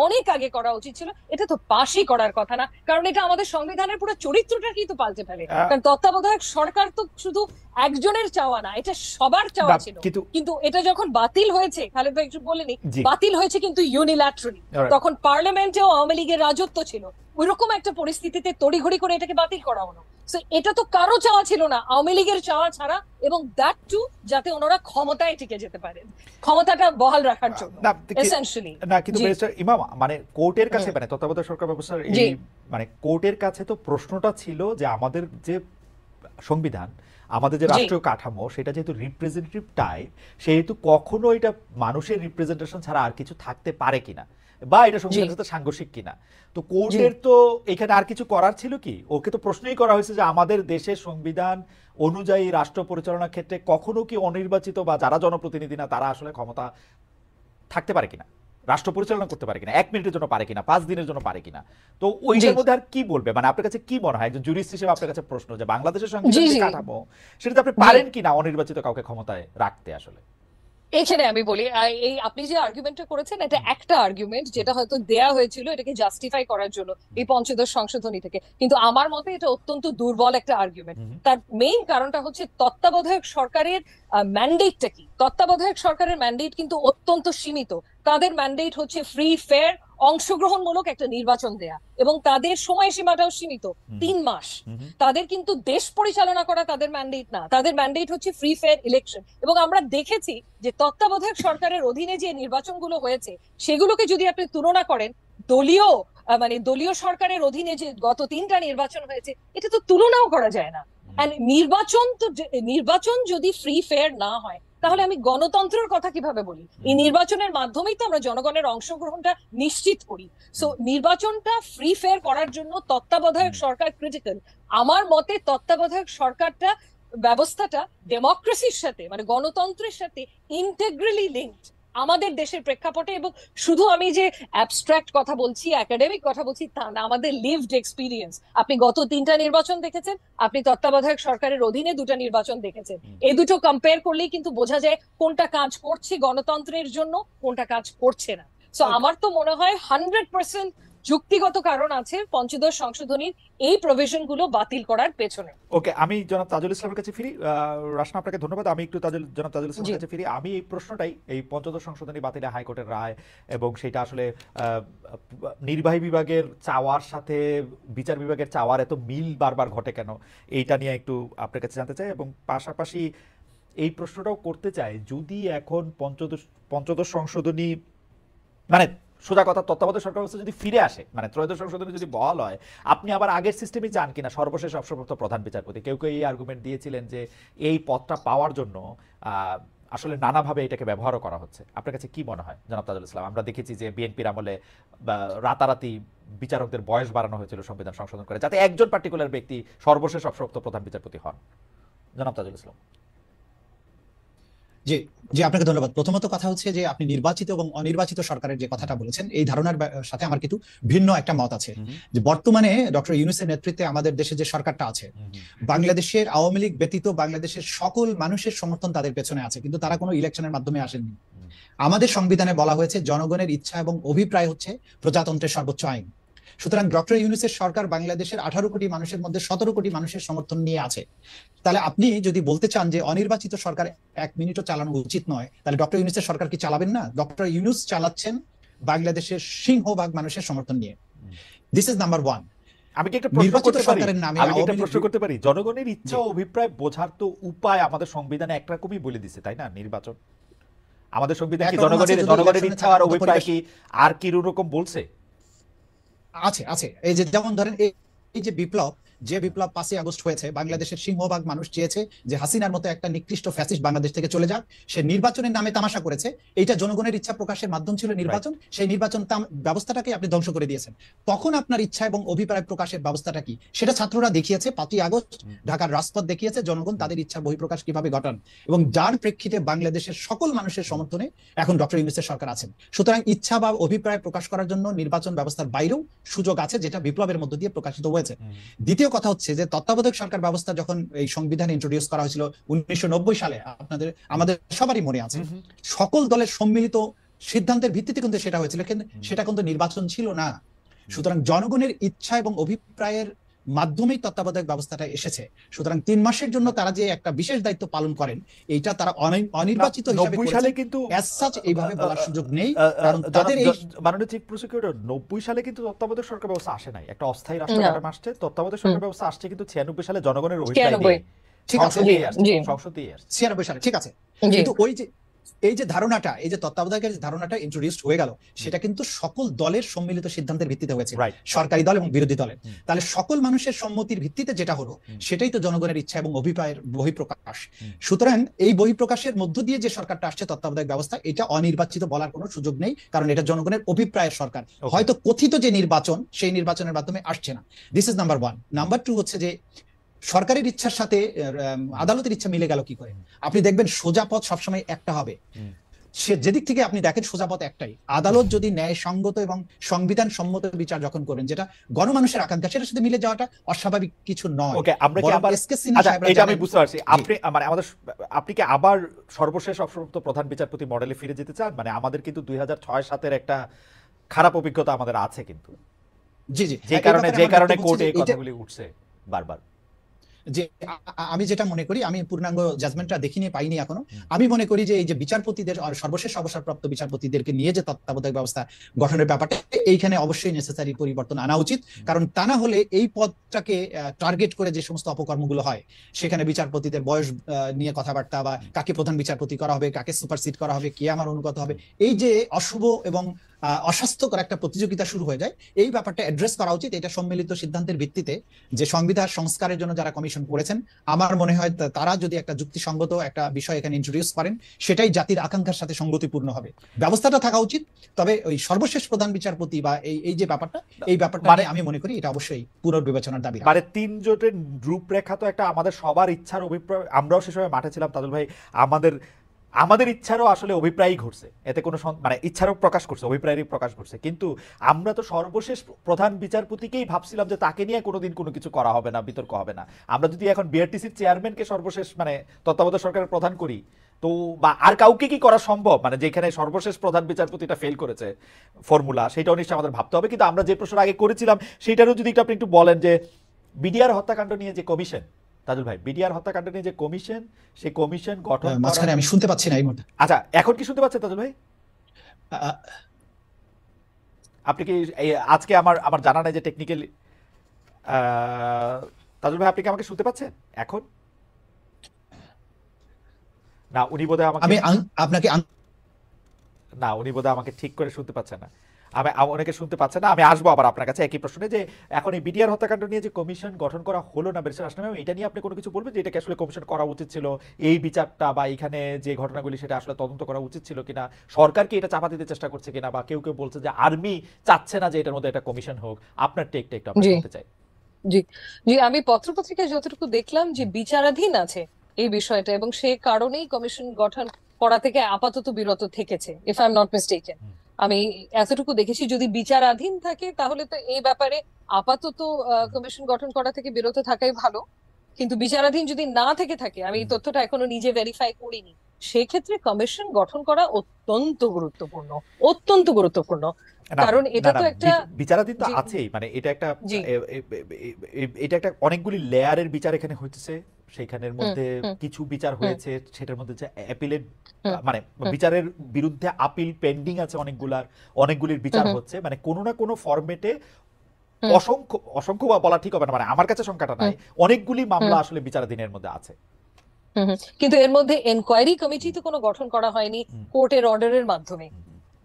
S4: অনেক আগে করা উচিত ছিল। এটা তো পাশই করার কথা না, কারণ এটা আমাদের সংবিধানের পুরো চরিত্রটা কিন্তু পাল্টে ফেলে। কারণ তত্ত্বাবধায়ক সরকার তো শুধু একজনের চাওয়া না, এটা সবার চাওয়া ছিল। কিন্তু এটা যখন বাতিল হয়েছে, খালেদ ভাই একটু বলেনি, বাতিল হয়েছে কিন্তু ইউনিল্যাটারালি। তখন পার্লামেন্টেও আওয়ামী লীগের রাজত্ব ছিল, ওইরকম একটা পরিস্থিতিতে তড়িঘড়ি করে এটাকে বাতিল করা হলো। এটা তো কারো চাওয়া ছিল না, আওয়ামী লীগের চাওয়া ছাড়া, এবং দ্যাট টু যাতে ওনারা ক্ষমতায় টিকে যেতে পারেন, ক্ষমতাটা বহাল রাখার জন্য এসেনশিয়ালি।
S2: না, কিন্তু ইমাম মানে কোর্টের কাছে, মানে তত্ত্বাবধায়ক সরকার ব্যবস্থার এই মানে কোর্টের কাছে তো প্রশ্নটা ছিল যে আমাদের যে সংবিধান, আমাদের যে রাষ্ট্রীয় কাঠামো, সেটা যেহেতু রিপ্রেজেন্টেটিভ টাইপ, সেহেতু কখনো এটা মানুষের রিপ্রেজেন্টেশন ছাড়া আর কিছু থাকতে পারে কিনা। বা এটা সংবিধানের সাথে সাংঘর্ষিক কিনা। তো কোর্টের তো এখানে আর কিছু করার ছিল কি? ওকে তো প্রশ্নই করা হয়েছে যে আমাদের দেশের সংবিধান অনুযায়ী রাষ্ট্র পরিচালনার ক্ষেত্রে কখনো কি অনির্বাচিত বা যারা জনপ্রতিনিধি না তারা আসলে ক্ষমতা থাকতে পারে কিনা, রাষ্ট্র পরিচালনা করতে পারে কিনা, 1 মিনিটের জন্য পারে কিনা, 5 দিনের জন্য পারে কিনা। তো ওইটার মধ্যে আর কি বলবে, মানে আপনার কাছে কি মনে হয় একজন জুরিস্ট হিসেবে আপনার কাছে প্রশ্ন যে বাংলাদেশের সংবিধান যে কাঠামো সেটাতে আপনি পারেন কিনা অনির্বাচিত কাউকে ক্ষমতায় রাখতে? আসলে
S4: এখানে আমি বলি, এই আপনি যে আর্গুমেন্টটা করেছেন এটা একটা আর্গুমেন্ট যেটা হয়তো দেয়া হয়েছিল এটাকে জাস্টিফাই করার জন্য এই পঞ্চদশ সংশোধনী থেকে, কিন্তু আমার মতে এটা অত্যন্ত দুর্বল একটা আর্গুমেন্ট। তার মেইন কারণটা হচ্ছে তত্ত্বাবধায়ক সরকারের ম্যান্ডেটটা কি। তত্ত্বাবধায়ক সরকারের ম্যান্ডেট কিন্তু অত্যন্ত সীমিত। তাদের ম্যান্ডেট হচ্ছে ফ্রি ফেয়ার অংশগ্রহণমূলক একটা নির্বাচন দেয়া, এবং তাদের সময়সীমাটাও সীমিত 3 মাস। তাদের কিন্তু দেশ পরিচালনা করা তাদের ম্যান্ডেট না, তাদের ম্যান্ডেট হচ্ছে ফ্রি ফেয়ার ইলেকশন। এবং আমরা দেখেছি যে তত্ত্বাবধায়ক সরকারের অধীনে যে নির্বাচনগুলো হয়েছে সেগুলোকে যদি আপনি তুলনা করেন দলীয় দলীয় সরকারের অধীনে যে গত 3টা নির্বাচন হয়েছে, এটা তো তুলনাও করা যায় না। নির্বাচন যদি ফ্রি ফেয়ার না হয় তাহলে আমি গণতন্ত্রের কথা কিভাবে বলি? এই নির্বাচনের মাধ্যমেই তো আমরা জনগণের অংশগ্রহণটা নিশ্চিত করি। সো নির্বাচনটা ফ্রি ফেয়ার করার জন্য তত্ত্বাবধায়ক সরকার ক্রিটিক্যাল। আমার মতে তত্ত্বাবধায়ক সরকারটা ব্যবস্থাটা ডেমোক্রেসির সাথে গণতন্ত্রের সাথে ইন্টেগ্রালি লিঙ্কড আমাদের দেশের প্রেক্ষাপটে। এবং শুধু আমি যে অ্যাবস্ট্রাক্ট কথা বলছি, একাডেমিক কথা বলছি তা না, আমাদের লিভড এক্সপিরিয়েন্স। আপনি গত 3টা নির্বাচন দেখেছেন, আপনি তত্ত্বাবধায়ক সরকারের অধীনে 2টা নির্বাচন দেখেছেন। এই দুটো কম্পেয়ার করলেই কিন্তু বোঝা যায় কোনটা কাজ করছে গণতন্ত্রের জন্য, কোনটা কাজ করছে না। সো আমার তো মনে হয় 100% যুক্তিগত কারণ আছে পঞ্চদশ সংশোধনীর এই প্রভিশন গুলো বাতিল করার পেছনে।
S2: ওকে, আমি জনাব তাজুল ইসলামের কাছে ফিরি। রাশনা, আপনাকে ধন্যবাদ। আমি একটু জনাব তাজুল ইসলামের কাছে ফিরি। আমি এই প্রশ্নটাই, এই পঞ্চদশ সংশোধনী বাতিলে হাইকোর্টের রায় এবং সেটা আসলে নির্বাহী বিভাগের চাওয়ার সাথে বিচার বিভাগের চাওয়ার এত মিল বারবার ঘটে কেন, এইটা নিয়ে একটু আপনার কাছে জানতে চাই। এবং পাশাপাশি এই প্রশ্নটাও করতে চাই, যদি এখন পঞ্চদশ সংশোধনী সোজা কথা তত্ত্বাবধায়ক সরকার ব্যবস্থা যদি ফিরে আসে, ত্রয়োদশ সংশোধনী যদি বহাল হয়, আপনি আবার আগের সিস্টেমে চান কিনা সর্বশেষ অবসরপ্রাপ্ত প্রধান বিচারপতি? কেউ কেউ এই আর্গুমেন্ট দিয়েছিলেন যে এই পদটা পাওয়ার জন্য আসলে নানাভাবে এটাকে ব্যবহারও করা হচ্ছে। আপনার কাছে কি মনে হয় জনাব তাজুল ইসলাম? আমরা দেখেছি যে বিএনপির আমলে রাতারাতি বিচারকদের বয়স বাড়ানো হয়েছিল সংবিধান সংশোধন করে, যাতে একজন পার্টিকুলার ব্যক্তি সর্বশেষ অবসরপ্রাপ্ত প্রধান বিচারপতি হন। জনাব তাজুল ইসলাম।
S3: জি জি, আপনাকে ধন্যবাদ। প্রথমত কথা হচ্ছে যে আপনি নির্বাচিত এবং অনির্বাচিত সরকারের যে কথাটা বলেছেন, এই ধারণার সাথে আমার কিন্তু ভিন্ন একটা মত আছে। যে বর্তমানে ডক্টর ইউনূসের নেতৃত্বে আমাদের দেশে যে সরকারটা আছে, বাংলাদেশের আওয়ামী লীগ ব্যতীত বাংলাদেশের সকল মানুষের সমর্থন তাদের পেছনে আছে, কিন্তু তারা কোনো ইলেকশনের মাধ্যমে আসেননি। আমাদের সংবিধানে বলা হয়েছে জনগণের ইচ্ছা এবং অভিপ্রায় হচ্ছে প্রজাতন্ত্রের সর্বোচ্চ আইন। সুতরাং ডক্টর ইউনূসের সরকার বাংলাদেশের 18 কোটি মানুষের মধ্যে 17 কোটি মানুষের সমর্থন নিয়ে আছে। তাহলে আপনি যদি বলতে চান যে অনির্বাচিত সরকার 1 মিনিটও চালানো উচিত নয়, তাহলে ডক্টর ইউনূসের সরকার কি চালাবেন না? ডক্টর ইউনূস চালাচ্ছেন বাংলাদেশের সিংহভাগ মানুষের সমর্থন নিয়ে। This is number 1।
S2: আমি কি একটা প্রশ্ন করতে পারি? জনগণের ইচ্ছা ও অভিপ্রায় বোঝার তো উপায় আমাদের সংবিধানে একরকমই বলে দিছে, তাই না? নির্বাচন আমাদের সংবিধান কি জনগণের ইচ্ছা আর অভিপ্রায় কি আর কি রকম বলছে?
S3: আছে আছে। এই যে যেমন ধরেন এই যে বিপ্লব 5ই আগস্ট হয়েছে, বাংলাদেশের সিংহভাগ মানুষ চেয়েছে যে হাসিনার মতো একটা নিকৃষ্ট ফ্যাসিস্ট বাংলাদেশ থেকে চলে যাক। সে নির্বাচনের নামে তামাশা করেছে, এইটা জনগণের ইচ্ছা প্রকাশের মাধ্যম ছিল নির্বাচন। সেই নির্বাচন ব্যবস্থাটাকে আপনি ধ্বংস করে দিয়েছেন। তখন আপনার ইচ্ছা এবং অভিপ্রায় প্রকাশের ব্যবস্থাটা কি, সেটা ছাত্ররা দেখিয়েছে। 5ই আগস্ট ঢাকার রাজপথ দেখিয়েছে জনগণ তাদের ইচ্ছা বহিঃপ্রকাশ কিভাবে ঘটান, এবং যার প্রেক্ষিতে বাংলাদেশের সকল মানুষের সমর্থনে এখন ডক্টর ইউনূসের সরকার আছেন। সুতরাং ইচ্ছা বা অভিপ্রায় প্রকাশ করার জন্য নির্বাচন ব্যবস্থার বাইরেও সুযোগ আছে, যেটা বিপ্লবের মধ্য দিয়ে প্রকাশিত হয়েছে। দ্বিতীয় কথা হচ্ছে যে তত্ত্বাবধায়ক সরকার ব্যবস্থা যখন এই সংবিধান ইন্ট্রোডিউস করা হয়েছিল 1990 সালে, আমাদের সবারই মনে আছে, সকল দলের সম্মিলিত সিদ্ধান্তের ভিত্তিতে কিন্তু সেটা হয়েছিল, কিন্তু সেটা কিন্তু নির্বাচন ছিল না। সুতরাং জনগণের ইচ্ছা এবং অভিপ্রায়ের মাধ্যমেই তত্ত্বাবধায়ক ব্যবস্থাটা এসেছে। সুতরাং 3 মাসের জন্য তারা যে একটা বিশেষ দায়িত্ব পালন করেন, এইটা তারা অনির্বাচিত হিসেবে
S2: সালে কিন্তু
S3: অ্যাজ সাচ এইভাবে বলার সুযোগ নেই। কারণ তাদের এই
S2: মাননীয় চিফ প্রসিকিউটর 90 সালে কিন্তু তত্ত্বাবধায়ক সরকার ব্যবস্থা আসে নাই, একটা অস্থায়ী রাষ্ট্র কাঠামো আসছে। তত্ত্বাবধায়ক সরকার ব্যবস্থা আসছে কিন্তু 96 সালে জনগণের অভিপ্রায় নিয়ে।
S3: ঠিক আছে,
S2: 96 সালে, ঠিক আছে। কিন্তু ওই যে
S3: এই যে ধারণাটা, এই যে তত্ত্বাবধায়কের যে ধারণাটা ইন্ট্রোডিউসড হয়ে গেল, সেটা কিন্তু সকল দলের সম্মিলিত সিদ্ধান্তের ভিত্তিতে হয়েছে,
S2: রাইট,
S3: সরকারি দল এবং বিরোধী দলের। তাহলে সকল মানুষের সম্মতির ভিত্তিতে যেটা হলো, সেটাই তো জনগণের ইচ্ছা এবং অভিপ্রায়ের বহিঃপ্রকাশ। সুতরাং এই বহিঃপ্রকাশের মধ্য দিয়ে যে সরকারটা আসছে, তত্ত্বাবধায়ক ব্যবস্থা, এটা অনির্বাচিত বলার কোনো সুযোগ নেই, কারণ এটা জনগণের অভিপ্রায়ের সরকার। হয়তো কথিত যে নির্বাচন, সেই নির্বাচনের মাধ্যমে আসছে না। This is number one. Number two হচ্ছে যে সরকারের ইচ্ছার সাথে আদালতের ইচ্ছা মিলে গেল কি করে? আপনি দেখবেন সোজা পথ সবসময় একটা হবে। সে যেদিক থেকে আপনি দেখেন সোজা পথ একটাই। আদালত যদি ন্যায়সঙ্গত এবং সংবিধান সম্মত বিচার যখন করেন, যেটা গণমানুষের আকাঙ্ক্ষা, সেটার সাথে মিলে যাওয়াটা অস্বাভাবিক কিছু নয়।
S2: ওকে, আমরা কি আবার এটা আমি বুঝতে পারছি, আপনি মানে আপনি কি আবার সর্বশেষ অবসরপ্রাপ্ত প্রধান বিচারপতি মডেলে ফিরে যেতে চান? মানে আমাদের কিন্তু 2006-07 একটা খারাপ অভিজ্ঞতা আমাদের আছে কিন্তু,
S3: জি জি,
S2: যে কারণে কোর্টে এই কথাগুলি উঠছে বারবার।
S3: যে আমি যেটা মনে করি, আমি পূর্ণাঙ্গ জাজমেন্টটা দেখিনি, পাইনি এখনো। আমি মনে করি যে এই যে বিচারপতিদের আর সর্বশেষ অবসরপ্রাপ্ত বিচারপতিদেরকে নিয়ে যে তত্ত্বাবধায়ক ব্যবস্থা গঠনের ব্যাপারটা, এইখানে অবশ্যই নেসেসারি পরিবর্তন আনা উচিত। কারণ তা না হলে এই পদটাকে টার্গেট করে যে সমস্ত অপকর্মগুলো হয়, সেখানে বিচারপতিদের বয়স নিয়ে কথাবার্তা, বা কাকে প্রধান বিচারপতি করা হবে, কাকে সুপারসিড করা হবে, কে আমার অনুগত হবে, এই যে অশুভ এবং অস্বাস্থ্যকর একটা প্রতিযোগিতা শুরু হয়ে যায়, এই ব্যাপারটা অ্যাড্রেস করা উচিত। এটা সম্মিলিত সিদ্ধান্তের ভিত্তিতে যে সংবিধান সংস্কারের জন্য যারা কমিশন করেছেন, আমার মনে হয় তারা যদি একটা যুক্তিসঙ্গত একটা বিষয় এখানে ইন্ট্রোডিউস করেন, সেটাই জাতির আকাঙ্ক্ষার সাথে সঙ্গতিপূর্ণ হবে। ব্যবস্থাটা থাকা উচিত, তবে ওই সর্বশেষ প্রধান বিচারপতি বা এই যে ব্যাপারটা, এই ব্যাপারটা আমি মনে করি এটা অবশ্যই পুনর্বিবেচনার দাবি।
S2: মানে 3 জোটের রূপরেখা তো একটা আমাদের সবার ইচ্ছার অভিপ্রায়। আমরাও সে সময় মাঠে ছিলাম তাজুল ভাই, আমাদের ইচ্ছারও আসলে অভিপ্রায়ই ঘটছে, এতে কোনো মানে ইচ্ছারও প্রকাশ করছে, অভিপ্রায়েরই প্রকাশ করছে। কিন্তু আমরা তো সর্বশেষ প্রধান বিচারপতিকেই ভাবছিলাম যে তাকে নিয়ে কোনোদিন কোনো কিছু করা হবে না, বিতর্ক হবে না। আমরা যদি এখন বিআরটিসির চেয়ারম্যানকে সর্বশেষ মানে তত্ত্বাবধায়ক সরকারের প্রধান করি, তো বা আর কাউকে কি করা সম্ভব? মানে যেখানে সর্বশেষ প্রধান বিচারপতিটা ফেল করেছে ফর্মুলা, সেটাও নিশ্চয়ই আমাদের ভাবতে হবে। কিন্তু আমরা যে প্রশ্ন আগে করেছিলাম, সেইটারও যদি আপনি একটু বলেন যে বিডিআর হত্যাকাণ্ড নিয়ে যে কমিশন, তাজুল ভাই, বিডিআর হত্যাকাণ্ড নিয়ে যে কমিশন, সেই কমিশন গঠন
S3: মাঝখানে আমি শুনতে পাচ্ছি না এই মুহূর্তে।
S2: আচ্ছা, এখন কি শুনতে পাচ্ছেন তাজুল ভাই? আপনি কি আজকে আমার জানা নাই যে টেকনিক্যালি, তাজুল ভাই আপনি কি আমাকে শুনতে পাচ্ছেন এখন? না, উনি বোধহয় আমাকে ঠিক করে শুনতে পাচ্ছেন না। অনেকে শুনতে পাচ্ছে না। আমি আসবো আবার আপনার কাছে একই প্রশ্নে, যে এখন এই বিডিআর হত্যাকাণ্ড নিয়ে যে কমিশন গঠন করা হলো না, ব্যারিস্টার আসলাম, এটা নিয়ে আপনি কোনো কিছু বলবেন যে এটাকে আসলে কমিশন করা উচিত ছিল, এই বিচারটা বা এখানে যে ঘটনাগুলি সেটা আসলে তদন্ত করা উচিত ছিল কিনা, সরকার কি এটা চাপা দিতে চেষ্টা করছে কিনা, বা কেউ বলছে যে আর্মি চাচ্ছে না যে এটার মধ্যে একটা কমিশন হোক? আপনার টেকটা একটু আমি শুনতে চাই।
S4: জি জি, আমি পত্রপত্রিকায় যতটুকু দেখলাম যে বিচারাধীন আছে এই বিষয়টা, এবং সে কারণেই কমিশন গঠন করা থেকে আপাতত বিরত থেকেছে, if I am not mistaken. আমি এতটুকু দেখেছি। যদি বিচারাধীন থাকে তাহলে তো এই ব্যাপারে আপাতত কমিশন গঠন করা থেকে বিরত থাকাই ভালো। কিন্তু বিচারাধীন যদি না থেকে থাকে, আমি এই তথ্যটা এখনো নিজে ভেরিফাই করিনি, সেক্ষেত্রে কমিশন গঠন করা অত্যন্ত গুরুত্বপূর্ণ, অত্যন্ত গুরুত্বপূর্ণ। কারণ এটা তো একটা
S2: বিচারাধীন তো আছেই, মানে এটা একটা অনেকগুলি লেয়ারের বিচার এখানে হচ্ছে। সেখানের মধ্যে কিছু বিচার হয়েছে, সেটার মধ্যে যে অ্যাপিলের মানে বিচারের বিরুদ্ধে আপিল পেন্ডিং আছে অনেকগুলির বিচার হচ্ছে। মানে কোনো না কোনো ফরম্যাটে অসংখ্য বলা ঠিক হবে না, মানে আমার কাছে সংখ্যাটা নাই, অনেকগুলি মামলা আসলে বিচারাধীনের মধ্যে আছে।
S4: কিন্তু এর মধ্যে এনকোয়ারি কমিটি তো কোনো গঠন করা হয়নি কোর্টের অর্ডারের মাধ্যমে।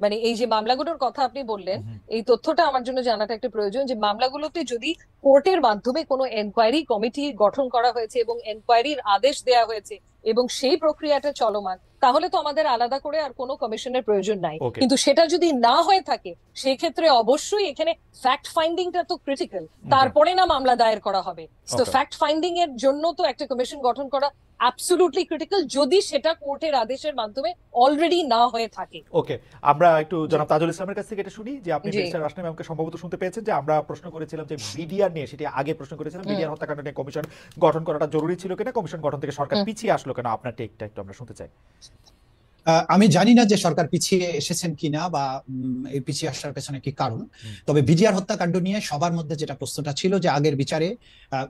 S4: মানে এই যে মামলাগুলোর কথা আপনি বললেন, এই তথ্যটা আমার জন্য জানাটা একটা প্রয়োজন, যে মামলাগুলোতে যদি কোর্টের মাধ্যমে কোনো এনকোয়ারি কমিটি গঠন করা হয়েছে এবং এনকোয়ারির আদেশ দেওয়া হয়েছে এবং সেই প্রক্রিয়াটা চলমান, তাহলে তো আমাদের আলাদা করে আর কোনো কমিশনের প্রয়োজন নাই। কিন্তু সেটা যদি না হয়ে থাকে, সেই ক্ষেত্রে অবশ্যই এখানে ফ্যাক্ট ফাইন্ডিংটা তো ক্রিটিক্যাল, তারপরে না মামলা দায়ের করা হবে। তো ফ্যাক্ট ফাইন্ডিং এর জন্য তো একটা কমিশন গঠন করা অ্যাবসলিউটলি ক্রিটিক্যাল, যদি সেটা কোর্টের আদেশের মাধ্যমে অলরেডি না হয়ে থাকে।
S2: ওকে, আমরা একটু জনাব তাজুল ইসলামের কাছ থেকে এটা শুনি, যে আপনি ব্যারিস্টার আসলাম আমাকে সম্ভবত শুনতে পেয়েছেন, যে আমরা প্রশ্ন করেছিলাম যে বিডিআর নিয়ে, সেটি আগে প্রশ্ন করেছিলাম, বিডিআর হত্যাকাণ্ড নিয়ে কমিশন গঠন করাটা জরুরি ছিল কিনা, কমিশন গঠন থেকে সরকার পিছিয়ে আসলো কেন? আপনার টেকটা একটু আমরা শুনতে চাই।
S3: আমি জানি না যে সরকার পিছিয়ে এসেছেন কিনা বা এই পিছিয়ে আসার পেছনে কি কারণ। তবে বিডিআর হত্যাকাণ্ড নিয়ে সবার মধ্যে যেটা প্রশ্নটা ছিল, যে আগের বিচারে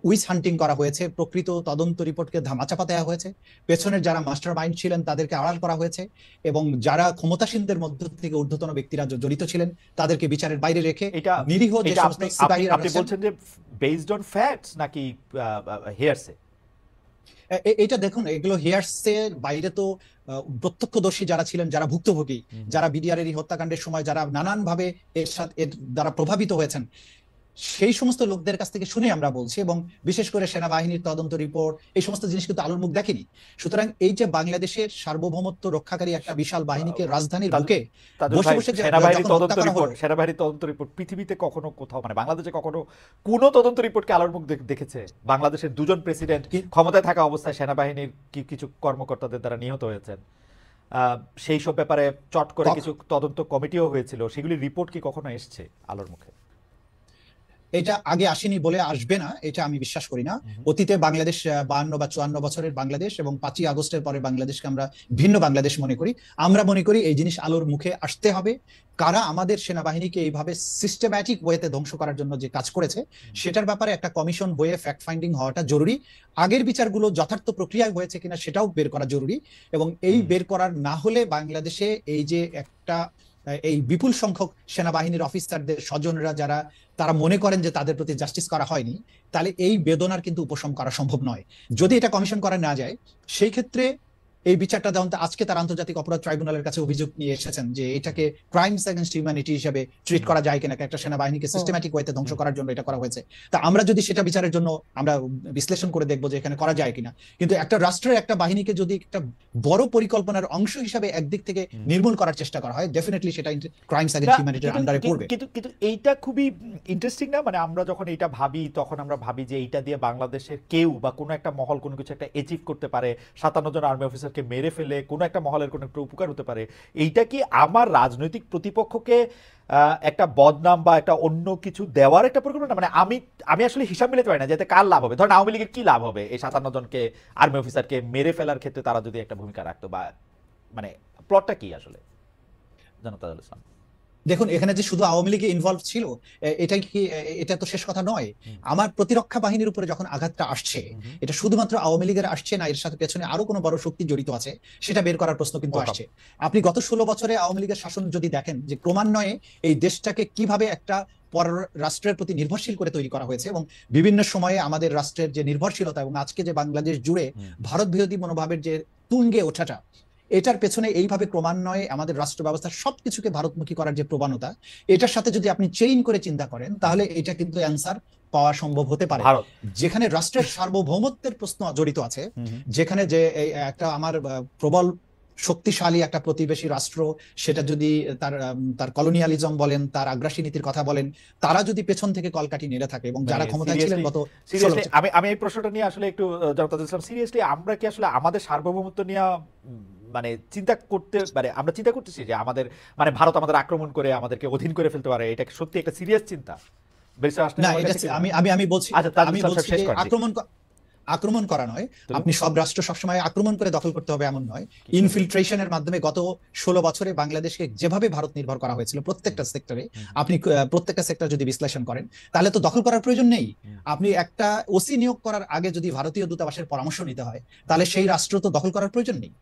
S3: উইচ হান্টিং করা হয়েছে, প্রকৃত তদন্ত রিপোর্টকে ধামাচাপা দেওয়া হয়েছে, পেছনের যারা মাস্টার মাইন্ড ছিলেন তাদেরকে আড়াল করা হয়েছে, এবং যারা ক্ষমতাসীনদের মধ্য থেকে ঊর্ধ্বতন ব্যক্তিরা জড়িত ছিলেন তাদেরকে বিচারের বাইরে রেখে নিরীহ যে সমস্ত সিপাহীরা।
S2: আপনি বলছেন যে বেসড অন ফ্যাক্টস নাকি হিয়ারসে?
S3: এটা দেখুন, এগুলো হিয়ার্সের বাইরে তো প্রত্যক্ষদর্শী যারা ছিলেন, যারা ভুক্তভোগী, যারা বিডিআর এর হত্যাকাণ্ডের সময় যারা নানানভাবে এর সাথে এর দ্বারা প্রভাবিত হয়েছেন, সেই সমস্ত লোকদের কাছ থেকে শুনে আমরা বলছি, এবং বিশেষ করে সেনাবাহিনীর তদন্ত রিপোর্ট, এই সমস্ত জিনিস কিন্তু আলোর মুখ দেখেনি। সুতরাং এই যে বাংলাদেশের সার্বভৌমত্ব রক্ষাকারী একটা বিশাল বাহিনীকে রাজধানীর বুকে বসে বসে
S2: সেনাবাহিনীর তদন্ত রিপোর্ট পৃথিবীতে কখনো কোথাও, মানে বাংলাদেশে কখনো কোনো তদন্ত রিপোর্টকে আলোর মুখ দেখেছে? বাংলাদেশের দুজন প্রেসিডেন্ট ক্ষমতায় থাকা অবস্থায় সেনাবাহিনীর কিছু কর্মকর্তাদের দ্বারা নিহত হয়েছেন, সেই সব ব্যাপারে চট করে কিছু তদন্ত কমিটিও হয়েছিল, সেগুলি রিপোর্ট কি কখনো এসছে আলোর মুখে?
S3: এটা আগে আসেনি বলে আসবে না, এটা আমি বিশ্বাস করি না। অতীতে বাংলাদেশ 52 বা 54 বছরের বাংলাদেশ এবং 5ই আগস্টের পরে বাংলাদেশকে আমরা ভিন্ন বাংলাদেশ মনে করি। আমরা মনে করি এই জিনিস আলোর মুখে আসতে হবে। কারা আমাদের সেনাবাহিনীকে এইভাবে সিস্টেম্যাটিক ওয়েতে ধ্বংস করার জন্য যে কাজ করেছে, সেটার ব্যাপারে একটা কমিশন হয়ে ফ্যাক্ট ফাইন্ডিং হওয়াটা জরুরি। আগের বিচারগুলো যথার্থ প্রক্রিয়ায় হয়েছে কিনা সেটাও বের করা জরুরি, এবং এই বের করার না হলে বাংলাদেশে এই যে একটা এই বিপুল সংখ্যক সেনাবাহিনীর অফিসারদের স্বজনরা যারা তারা মনে করেন যে তাদের প্রতি জাস্টিস করা হয়নি, তাহলে এই বেদনার কিন্তু উপশম করা সম্ভব নয় যদি এটা কমিশন করা না যায়। সেই ক্ষেত্রে এই বিচারটা যেমন আজকে তার আন্তর্জাতিক অপরাধ ট্রাইব্যুনালের কাছে অভিযোগ নিয়ে এসেছেন যে এটাকে ক্রাইমস এগেইনস্ট হিউম্যানিটি হিসেবে ট্রিট করা যায় কিনা, একটা সেনাবাহিনীকে সিস্টেম্যাটিক ওয়েতে ধ্বংস করার জন্য এটা করা হয়েছে। তা আমরা যদি সেটা বিচারের জন্য আমরা বিশ্লেষণ করে দেখবো যে এখানে করা যায় কিনা। কিন্তু একটা রাষ্ট্রের একটা বাহিনীকে যদি একটা বড় পরিকল্পনার অংশ হিসেবে একদিক থেকে নির্মূল করার চেষ্টা করা হয়, ডেফিনেটলি সেটা ক্রাইমস এগেইনস্ট হিউম্যানিটির আন্ডারে পড়বে।
S2: কিন্তু এইটা খুবই ইন্টারেস্টিং না? মানে আমরা যখন এটা ভাবি তখন আমরা ভাবি যে এইটা দিয়ে বাংলাদেশের কেউ বা কোনো একটা মহল কোনো কিছু একটা অ্যাচিভ করতে পারে, 57 জন আর্মি অফিসারকে মেরে ফেলে কোনো একটা মহলের কোনো একটা উপকার হতে পারে। এইটা কি আমার রাজনৈতিক প্রতিপক্ষকে একটা বদনাম বা একটা অন্য কিছু দেওয়ার একটা পরিকল্পনা? মানে আমি আসলে হিসাব মিলাতে পারি না যাতে কার লাভ হবে। ধরেন আওয়ামী লীগের কি লাভ হবে এই 57 জনকে আর্মি অফিসারকে মেরে ফেলার ক্ষেত্রে তারা যদি একটা ভূমিকা রাখতো, বা মানে প্লটটা কি আসলে? জনাব তাজুল ইসলাম,
S3: দেখুন, এখানে যে শুধু আওয়ামী লীগ ইনভলভ ছিল এটাই কি, এটা তো শেষ কথা নয়। আমার প্রতিরক্ষা বাহিনীর উপরে যখন আঘাতটা আসছে, এটা শুধুমাত্র আওয়ামী লীগের আসছে না, এর সাথে পেছনে আরো কোনো বড় শক্তি জড়িত আছে, সেটা বের করার প্রশ্ন কিন্তু আসছে। আপনি গত 16 বছরে আওয়ামী লীগের শাসন যদি দেখেন, যে ক্রমান্বয়ে এই দেশটাকে কিভাবে একটা পর রাষ্ট্রের প্রতি নির্ভরশীল করে তৈরি করা হয়েছে, এবং বিভিন্ন সময়ে আমাদের রাষ্ট্রের যে নির্ভরশীলতা এবং আজকে যে বাংলাদেশ জুড়ে ভারত বিরোধী মনোভাবের যে তুঙ্গে ওঠাটা, এটার পেছনে এইভাবে ক্রমান্বয়ে আমাদের রাষ্ট্র ব্যবস্থার সবকিছুকে ভারতমুখী করার যে প্রবণতা, এটার সাথে যদি আপনি চেইন করে চিন্তা করেন, তাহলে এটা কিন্তু অ্যান্সার পাওয়া সম্ভব হতে পারে। যেখানে রাষ্ট্রের সার্বভৌমত্বের প্রশ্ন জড়িত আছে, যেখানে যে একটা আমার প্রবল শক্তিশালী একটা প্রতিবেশী রাষ্ট্র, সেটা যদি তার কলোনিয়ালিজম বলেন, তার আগ্রাসী নীতির কথা বলেন, তারা যদি পেছন থেকে কলকাঠি নেড়ে থাকে, এবং যারা ক্ষমতায় ছিলেন গত
S2: আমি এই প্রশ্নটা নিয়ে আসলে একটু সিরিয়াসলি, আমরা কি আসলে আমাদের সার্বভৌমত্ব নিয়ে মানে চিন্তা করতে, মানে আমরা চিন্তা করতেছি যে আমাদের মানে ভারত আমাদের আক্রমণ করে আমাদেরকে অধীন করে ফেলতে পারে? এটা সত্যি একটা সিরিয়াস চিন্তা?
S3: না, এটা আমি বলছি আক্রমণ করা নয়। আপনি সব রাষ্ট্র সবসময় আক্রমণ করে দখল করতে হবে এমন নয়। ইনফিল্ট্রেশনের মাধ্যমে গত 16 বছরে বাংলাদেশকে যেভাবে ভারত নির্ভর করা হয়েছিল প্রত্যেকটা সেক্টরে, আপনি প্রত্যেকটা সেক্টর যদি বিশ্লেষণ করেন, তাহলে তো দখল করার প্রয়োজন নেই। আপনি একটা ওসি নিয়োগ করার আগে যদি ভারতীয় দূতাবাসের পরামর্শ নিতে হয়, তাহলে সেই রাষ্ট্র তো দখল করার প্রয়োজন নেই।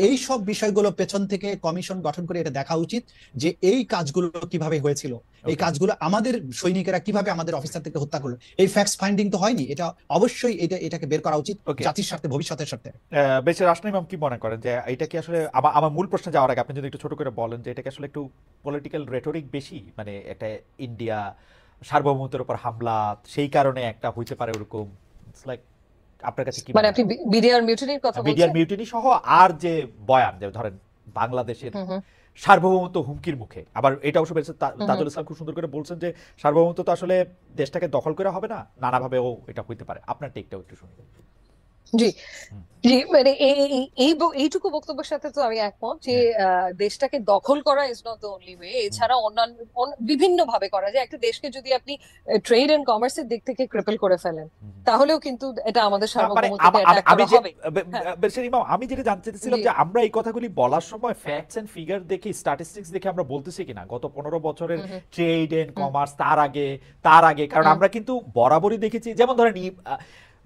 S3: এই সব বিষয়গুলো পেছন থেকে কমিশন গঠন করে এটা দেখা উচিত যে এই কাজগুলো কিভাবে হয়েছিল, এই কাজগুলো আমাদের সৈনিকেরা কিভাবে আমাদের অফিসার থেকে হত্যা করলো, এই ফ্যাক্টস ফাইন্ডিং তো হয়নি। এটা অবশ্যই এটাকে বের করা উচিত জাতির স্বার্থে, ভবিষ্যতের স্বার্থে।
S2: বেশি রাষ্ট্র ইমাম কি মনে করেন যে এটা কি আসলে, আমার মূল প্রশ্নে যাওয়ার আগে আপনি যদি একটু ছোট করে বলেন যে এটা কি আসলে একটু পলিটিক্যাল রেটরিক বেশি, মানে একটা ইন্ডিয়া সার্বভৌমত্বের উপর হামলা, সেই কারণে একটা হইতে পারে ওরকম, লাইক আপনার কাছে কি
S4: মানে আপনি বিডিআর মিউটিনির কথা বলছেন?
S2: বিডিআর মিউটিনি সহ আর যে বয়ান, যে ধরেন বাংলাদেশের সার্বভৌমত্ব হুমকির মুখে, আবার এটা অবশ্য তাজুল ইসলাম খুব সুন্দর করে বলছেন যে সার্বভৌমত্ব তো আসলে দেশটাকে দখল করে হবে না, নানাভাবেও এটা হইতে পারে। আপনার টেকটাও একটু শুনি।
S4: জি জি, মানে এইটুকু বক্তব্যের সাথে তো আমি একমত যে দেশটাকে দখল করা is not the only way. এছাড়া অন্যান্য বিভিন্ন ভাবে করা যায়। একটা দেশকে যদি আপনি ট্রেড এন্ড কমার্সের দিক থেকে ক্রিপল করে ফেলেন, তাহলেও কিন্তু এটা আমাদের সার্বভৌমত্বকে অ্যাটাক করা হবে।
S2: আমি যেটা জানতে চাইছিলাম যে আমরা এই কথাগুলি বলার সময় ফ্যাক্টস এন্ড ফিগার দেখে, স্ট্যাটিস্টিক্স দেখে আমরা বলতেছি কিনা গত 15 বছরের ট্রেড এন্ড কমার্স, তার আগে, কারণ আমরা কিন্তু বরাবরই দেখেছি, যেমন ধরেন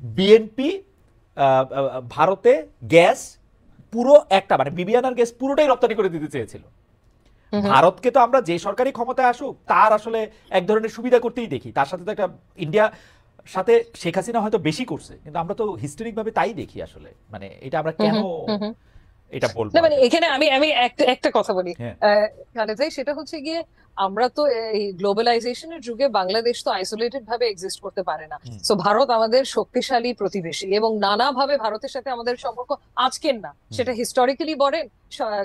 S2: বিএনপি ভারতে গ্যাস পুরো একটা, মানে বিবিয়ানার গ্যাস পুরোটাই রপ্তানি করে দিতে চেয়েছিল। ভারতকে তো আমরা যে সরকারি ক্ষমতায় আসুক তার আসলে এক ধরনের সুবিধা করতেই দেখি। তার সাথে তো একটা ইন্ডিয়া সাথে শেখ হাসিনা হয়তো বেশি করছে, কিন্তু আমরা তো হিস্টোরিক ভাবে তাই দেখি আসলে, মানে এটা আমরা কেন এটা বলবো
S4: না মানে এখানে আমি আমি একটা কথা বলি
S2: হ্যাঁ
S4: খালেদ ভাই, সেটা হচ্ছে গিয়ে আমরা তো এই গ্লোবালাইজেশনের যুগে বাংলাদেশ তো আইসোলেটেড ভাবে এক্সিস্ট করতে পারে না। সো ভারত আমাদের শক্তিশালী প্রতিবেশী এবং নানাভাবে ভারতের সাথে আমাদের সম্পর্ক আজকের না, সেটা হিস্টোরিক্যালি বলেন,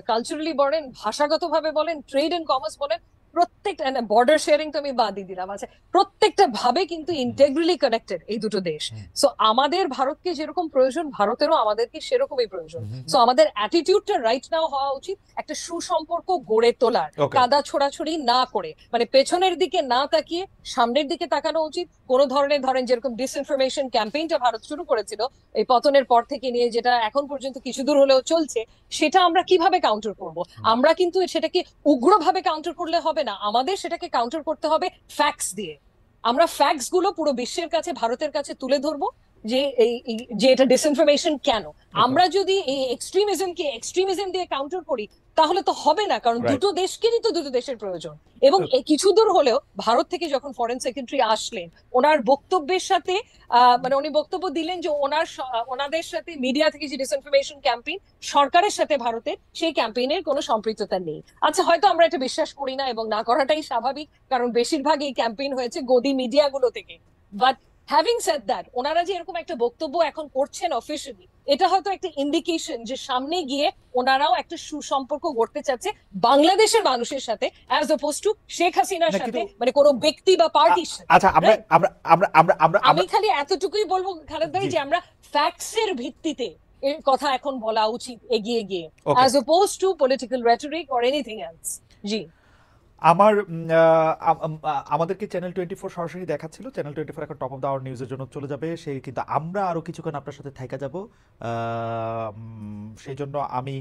S4: কালচারালি বলেন, ভাষাগতভাবে বলেন, ট্রেড এন্ড কমার্স বলেন, প্রত্যেকটা বর্ডার শেয়ারিং তো আমি বাদই দিলাম, আছে প্রত্যেকটা ভাবে কিন্তু ইন্টেগ্রালি কানেক্টেড এই দুটো দেশ। সো আমাদের ভারতকে যেরকম প্রয়োজন, ভারতেরও আমাদেরকে সেরকমই প্রয়োজন। সো আমাদের অ্যাটিটিউডটা রাইট নাও হওয়া উচিত একটা সুসম্পর্ক গড়ে তোলার, কাদা ছোড়াছড়ি না করে, মানে পেছনের দিকে না তাকিয়ে সামনের দিকে তাকানো উচিত। কোনো ধরনের ধরেন যেরকম ডিসইনফরমেশন ক্যাম্পেইনটা ভারত শুরু করেছিল এই পতনের পর থেকে নিয়ে, যেটা এখন পর্যন্ত কিছু দূর হলেও চলছে, সেটা আমরা কিভাবে কাউন্টার করব? আমরা কিন্তু সেটাকে উগ্রভাবে কাউন্টার করলে হবে না, আমাদের সেটাকে কাউন্টার করতে হবে ফ্যাক্টস দিয়ে। আমরা ফ্যাক্টস গুলো পুরো বিশ্বের কাছে, ভারতের কাছে তুলে ধরবো যে যে এটা ডিসইনফরমেশন কেন। আমরা যদি এই এক্সট্রিমিজমকে এক্সট্রিমিজম দিয়ে কাউন্টার করি তাহলে তো হবে না, কারণ দুটো দেশকেই তো দুটো দেশের প্রয়োজন। এবং কিছু দূর হলেও ভারত থেকে যখন ফরেন সেক্রেটারি আসলেন, ওনার বক্তব্যের সাথে মানে উনি বক্তব্য দিলেন যে ওনাদের সাথে মিডিয়া থেকে যে ডিসইনফরমেশন ক্যাম্পেইন সরকারের সাথে ভারতের, সেই ক্যাম্পেইনের কোনো সম্পৃক্ততা নেই। আচ্ছা, হয়তো আমরা এটা বিশ্বাস করি না এবং না করাটাই স্বাভাবিক, কারণ বেশিরভাগ এই ক্যাম্পেইন হয়েছে গদি মিডিয়াগুলো থেকে। বাট হ্যাভিং সেড দ্যাট, ওনারা যে এরকম একটা বক্তব্য এখন করছেন অফিসিয়ালি, এটা হয়তো একটা ইন্ডিকেশন যে সামনে গিয়ে ওনারাও একটা সুসম্পর্ক গড়তে চাচ্ছে বাংলাদেশের মানুষের সাথে, অ্যাজ অপোজ টু শেখ হাসিনার সাথে, মানে কোনো ব্যক্তি বা পার্টির সাথে।
S2: আচ্ছা, আমরা আমরা আমরা আমরা আমরা
S4: আমি খালি এতটুকুই বলবো খালেদ ভাই যে আমরা ফ্যাক্টস এর ভিত্তিতে এর কথা এখন বলা উচিত এগিয়ে গিয়ে, as opposed to political rhetoric or anything else. জি,
S2: আমাদেরকে চ্যানেল 24 সরাসরি দেখাচ্ছিল। চ্যানেল 24 এখন টপ অফ দ্য আওয়ার নিউজের জন্য চলে যাবে সেই, কিন্তু আমরা আরো কিছুক্ষণ আপনার সাথে থাইকা যাব। সেই জন্য আমি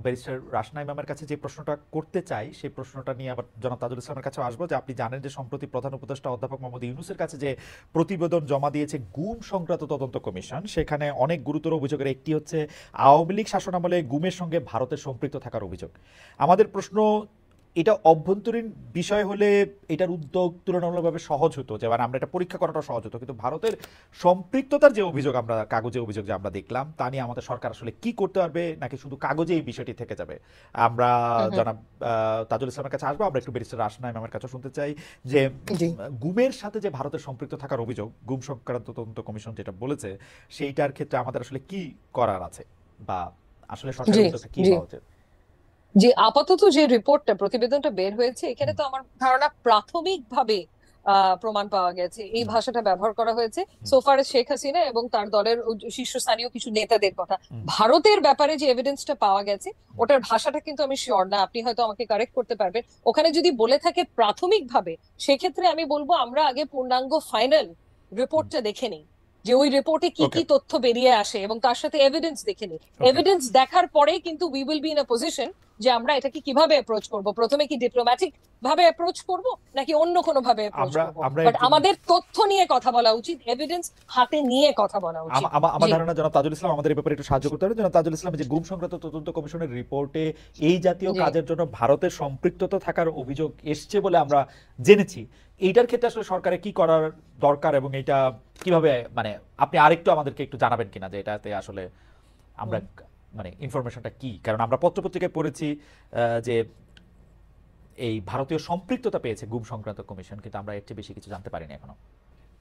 S2: ব্যারিস্টার রাশনা ইমামের কাছে যে প্রশ্নটা করতে চাই, সেই প্রশ্নটা নিয়ে আবার জনাব তাজুল ইসলামের কাছে আসবো। যে আপনি জানেন যে সম্প্রতি প্রধান উপদেষ্টা অধ্যাপক মোহাম্মদ ইউনূসের কাছে যে প্রতিবেদন জমা দিয়েছে গুম সংক্রান্ত তদন্ত কমিশন, সেখানে অনেক গুরুতর অভিযোগের একটি হচ্ছে আওয়ামী লীগ শাসনামলে গুমের সঙ্গে ভারতের সম্পৃক্ত থাকার অভিযোগ। আমাদের প্রশ্ন, এটা অভ্যন্তরীণ বিষয় হলে এটার উদ্যোগ তুলনামূলকভাবে সহজ হতো, যেমন আমরা এটা পরীক্ষা করাটা সহজ হতো, কিন্তু ভারতের সম্পৃক্ততার যে অভিযোগ, আমরা কাগজে অভিযোগ যে আমরা দেখলাম, তা নিয়ে আমাদের সরকার আসলে কি করতে পারবে, নাকি শুধু কাগজে এই বিষয়টি থেকে যাবে? আমরা জনাব তাজুল ইসলামের কাছে আসবো। আমরা একটু ব্যারিস্টার রাশনা ইমামের কাছে শুনতে চাই যে গুমের সাথে যে ভারতের সম্পৃক্ত থাকার অভিযোগ, গুম সংক্রান্ত তদন্ত কমিশন যেটা বলেছে, সেইটার ক্ষেত্রে আমাদের আসলে কি করার আছে, বা আসলে সরকারের উদ্যোগটা কি হওয়া উচিত?
S4: যে আপাতত যে রিপোর্টটা, প্রতিবেদনটা বের হয়েছে, এখানে তো আমার ধারণা প্রাথমিকভাবে প্রমাণ পাওয়া গেছে, এই ভাষাটা ব্যবহার করা হয়েছে সোফার শেখ হাসিনা এবং তার দলের শীর্ষস্থানীয় কিছু নেতাদের কথা। ভারতের ব্যাপারে যে এভিডেন্সটা পাওয়া গেছে, ওটার ভাষাটা কিন্তু আমি শিওর না, আপনি হয়তো আমাকে কারেক্ট করতে পারবেন। ওখানে যদি বলে থাকে প্রাথমিকভাবে, সেক্ষেত্রে আমি বলবো আমরা আগে পূর্ণাঙ্গ ফাইনাল রিপোর্টটা দেখে নিই, যে ওই রিপোর্টে কি কি তথ্য বেরিয়ে আসে এবং তার সাথে এভিডেন্স দেখে নিই। এভিডেন্স দেখার পরেই কিন্তু we will be in a position যে আমরা এটাকে কিভাবে অ্যাপ্রোচ করব। প্রথমে কি ডিপ্লোম্যাটিক ভাবে অ্যাপ্রোচ করব, নাকি অন্য কোনো ভাবে অ্যাপ্রোচ করব? বাট আমাদের তথ্য নিয়ে কথা বলা উচিত, এভিডেন্স হাতে নিয়ে কথা বলা উচিত।
S2: আমার ধারণা জনাব তাজুল ইসলাম আমাদের এই ব্যাপারে একটু সাহায্য করতে পারে। জনাব তাজুল ইসলাম, যে গুম সংক্রান্ত তদন্ত কমিশনের রিপোর্টে এই জাতীয় কাজের জন্য ভারতের সম্পৃক্ততা থাকার অভিযোগ এসছে বলে আমরা জেনেছি, এইটার ক্ষেত্রে আসলে সরকারের কি করার দরকার, এবং এটা কিভাবে, মানে আপনি আরেকটু আমাদেরকে একটু জানাবেন কিনা যে এটাতে আসলে আমরা মানে ইনফরমেশনটা কি? কারণ আমরা পত্রপত্রিকায় পড়েছি যে এই ভারতীয় সম্পৃক্ততা পেয়েছে গুম সংক্রান্ত কমিশন, কিন্তু আমরা এর চেয়ে বেশি কিছু জানতে পারিনি এখনো।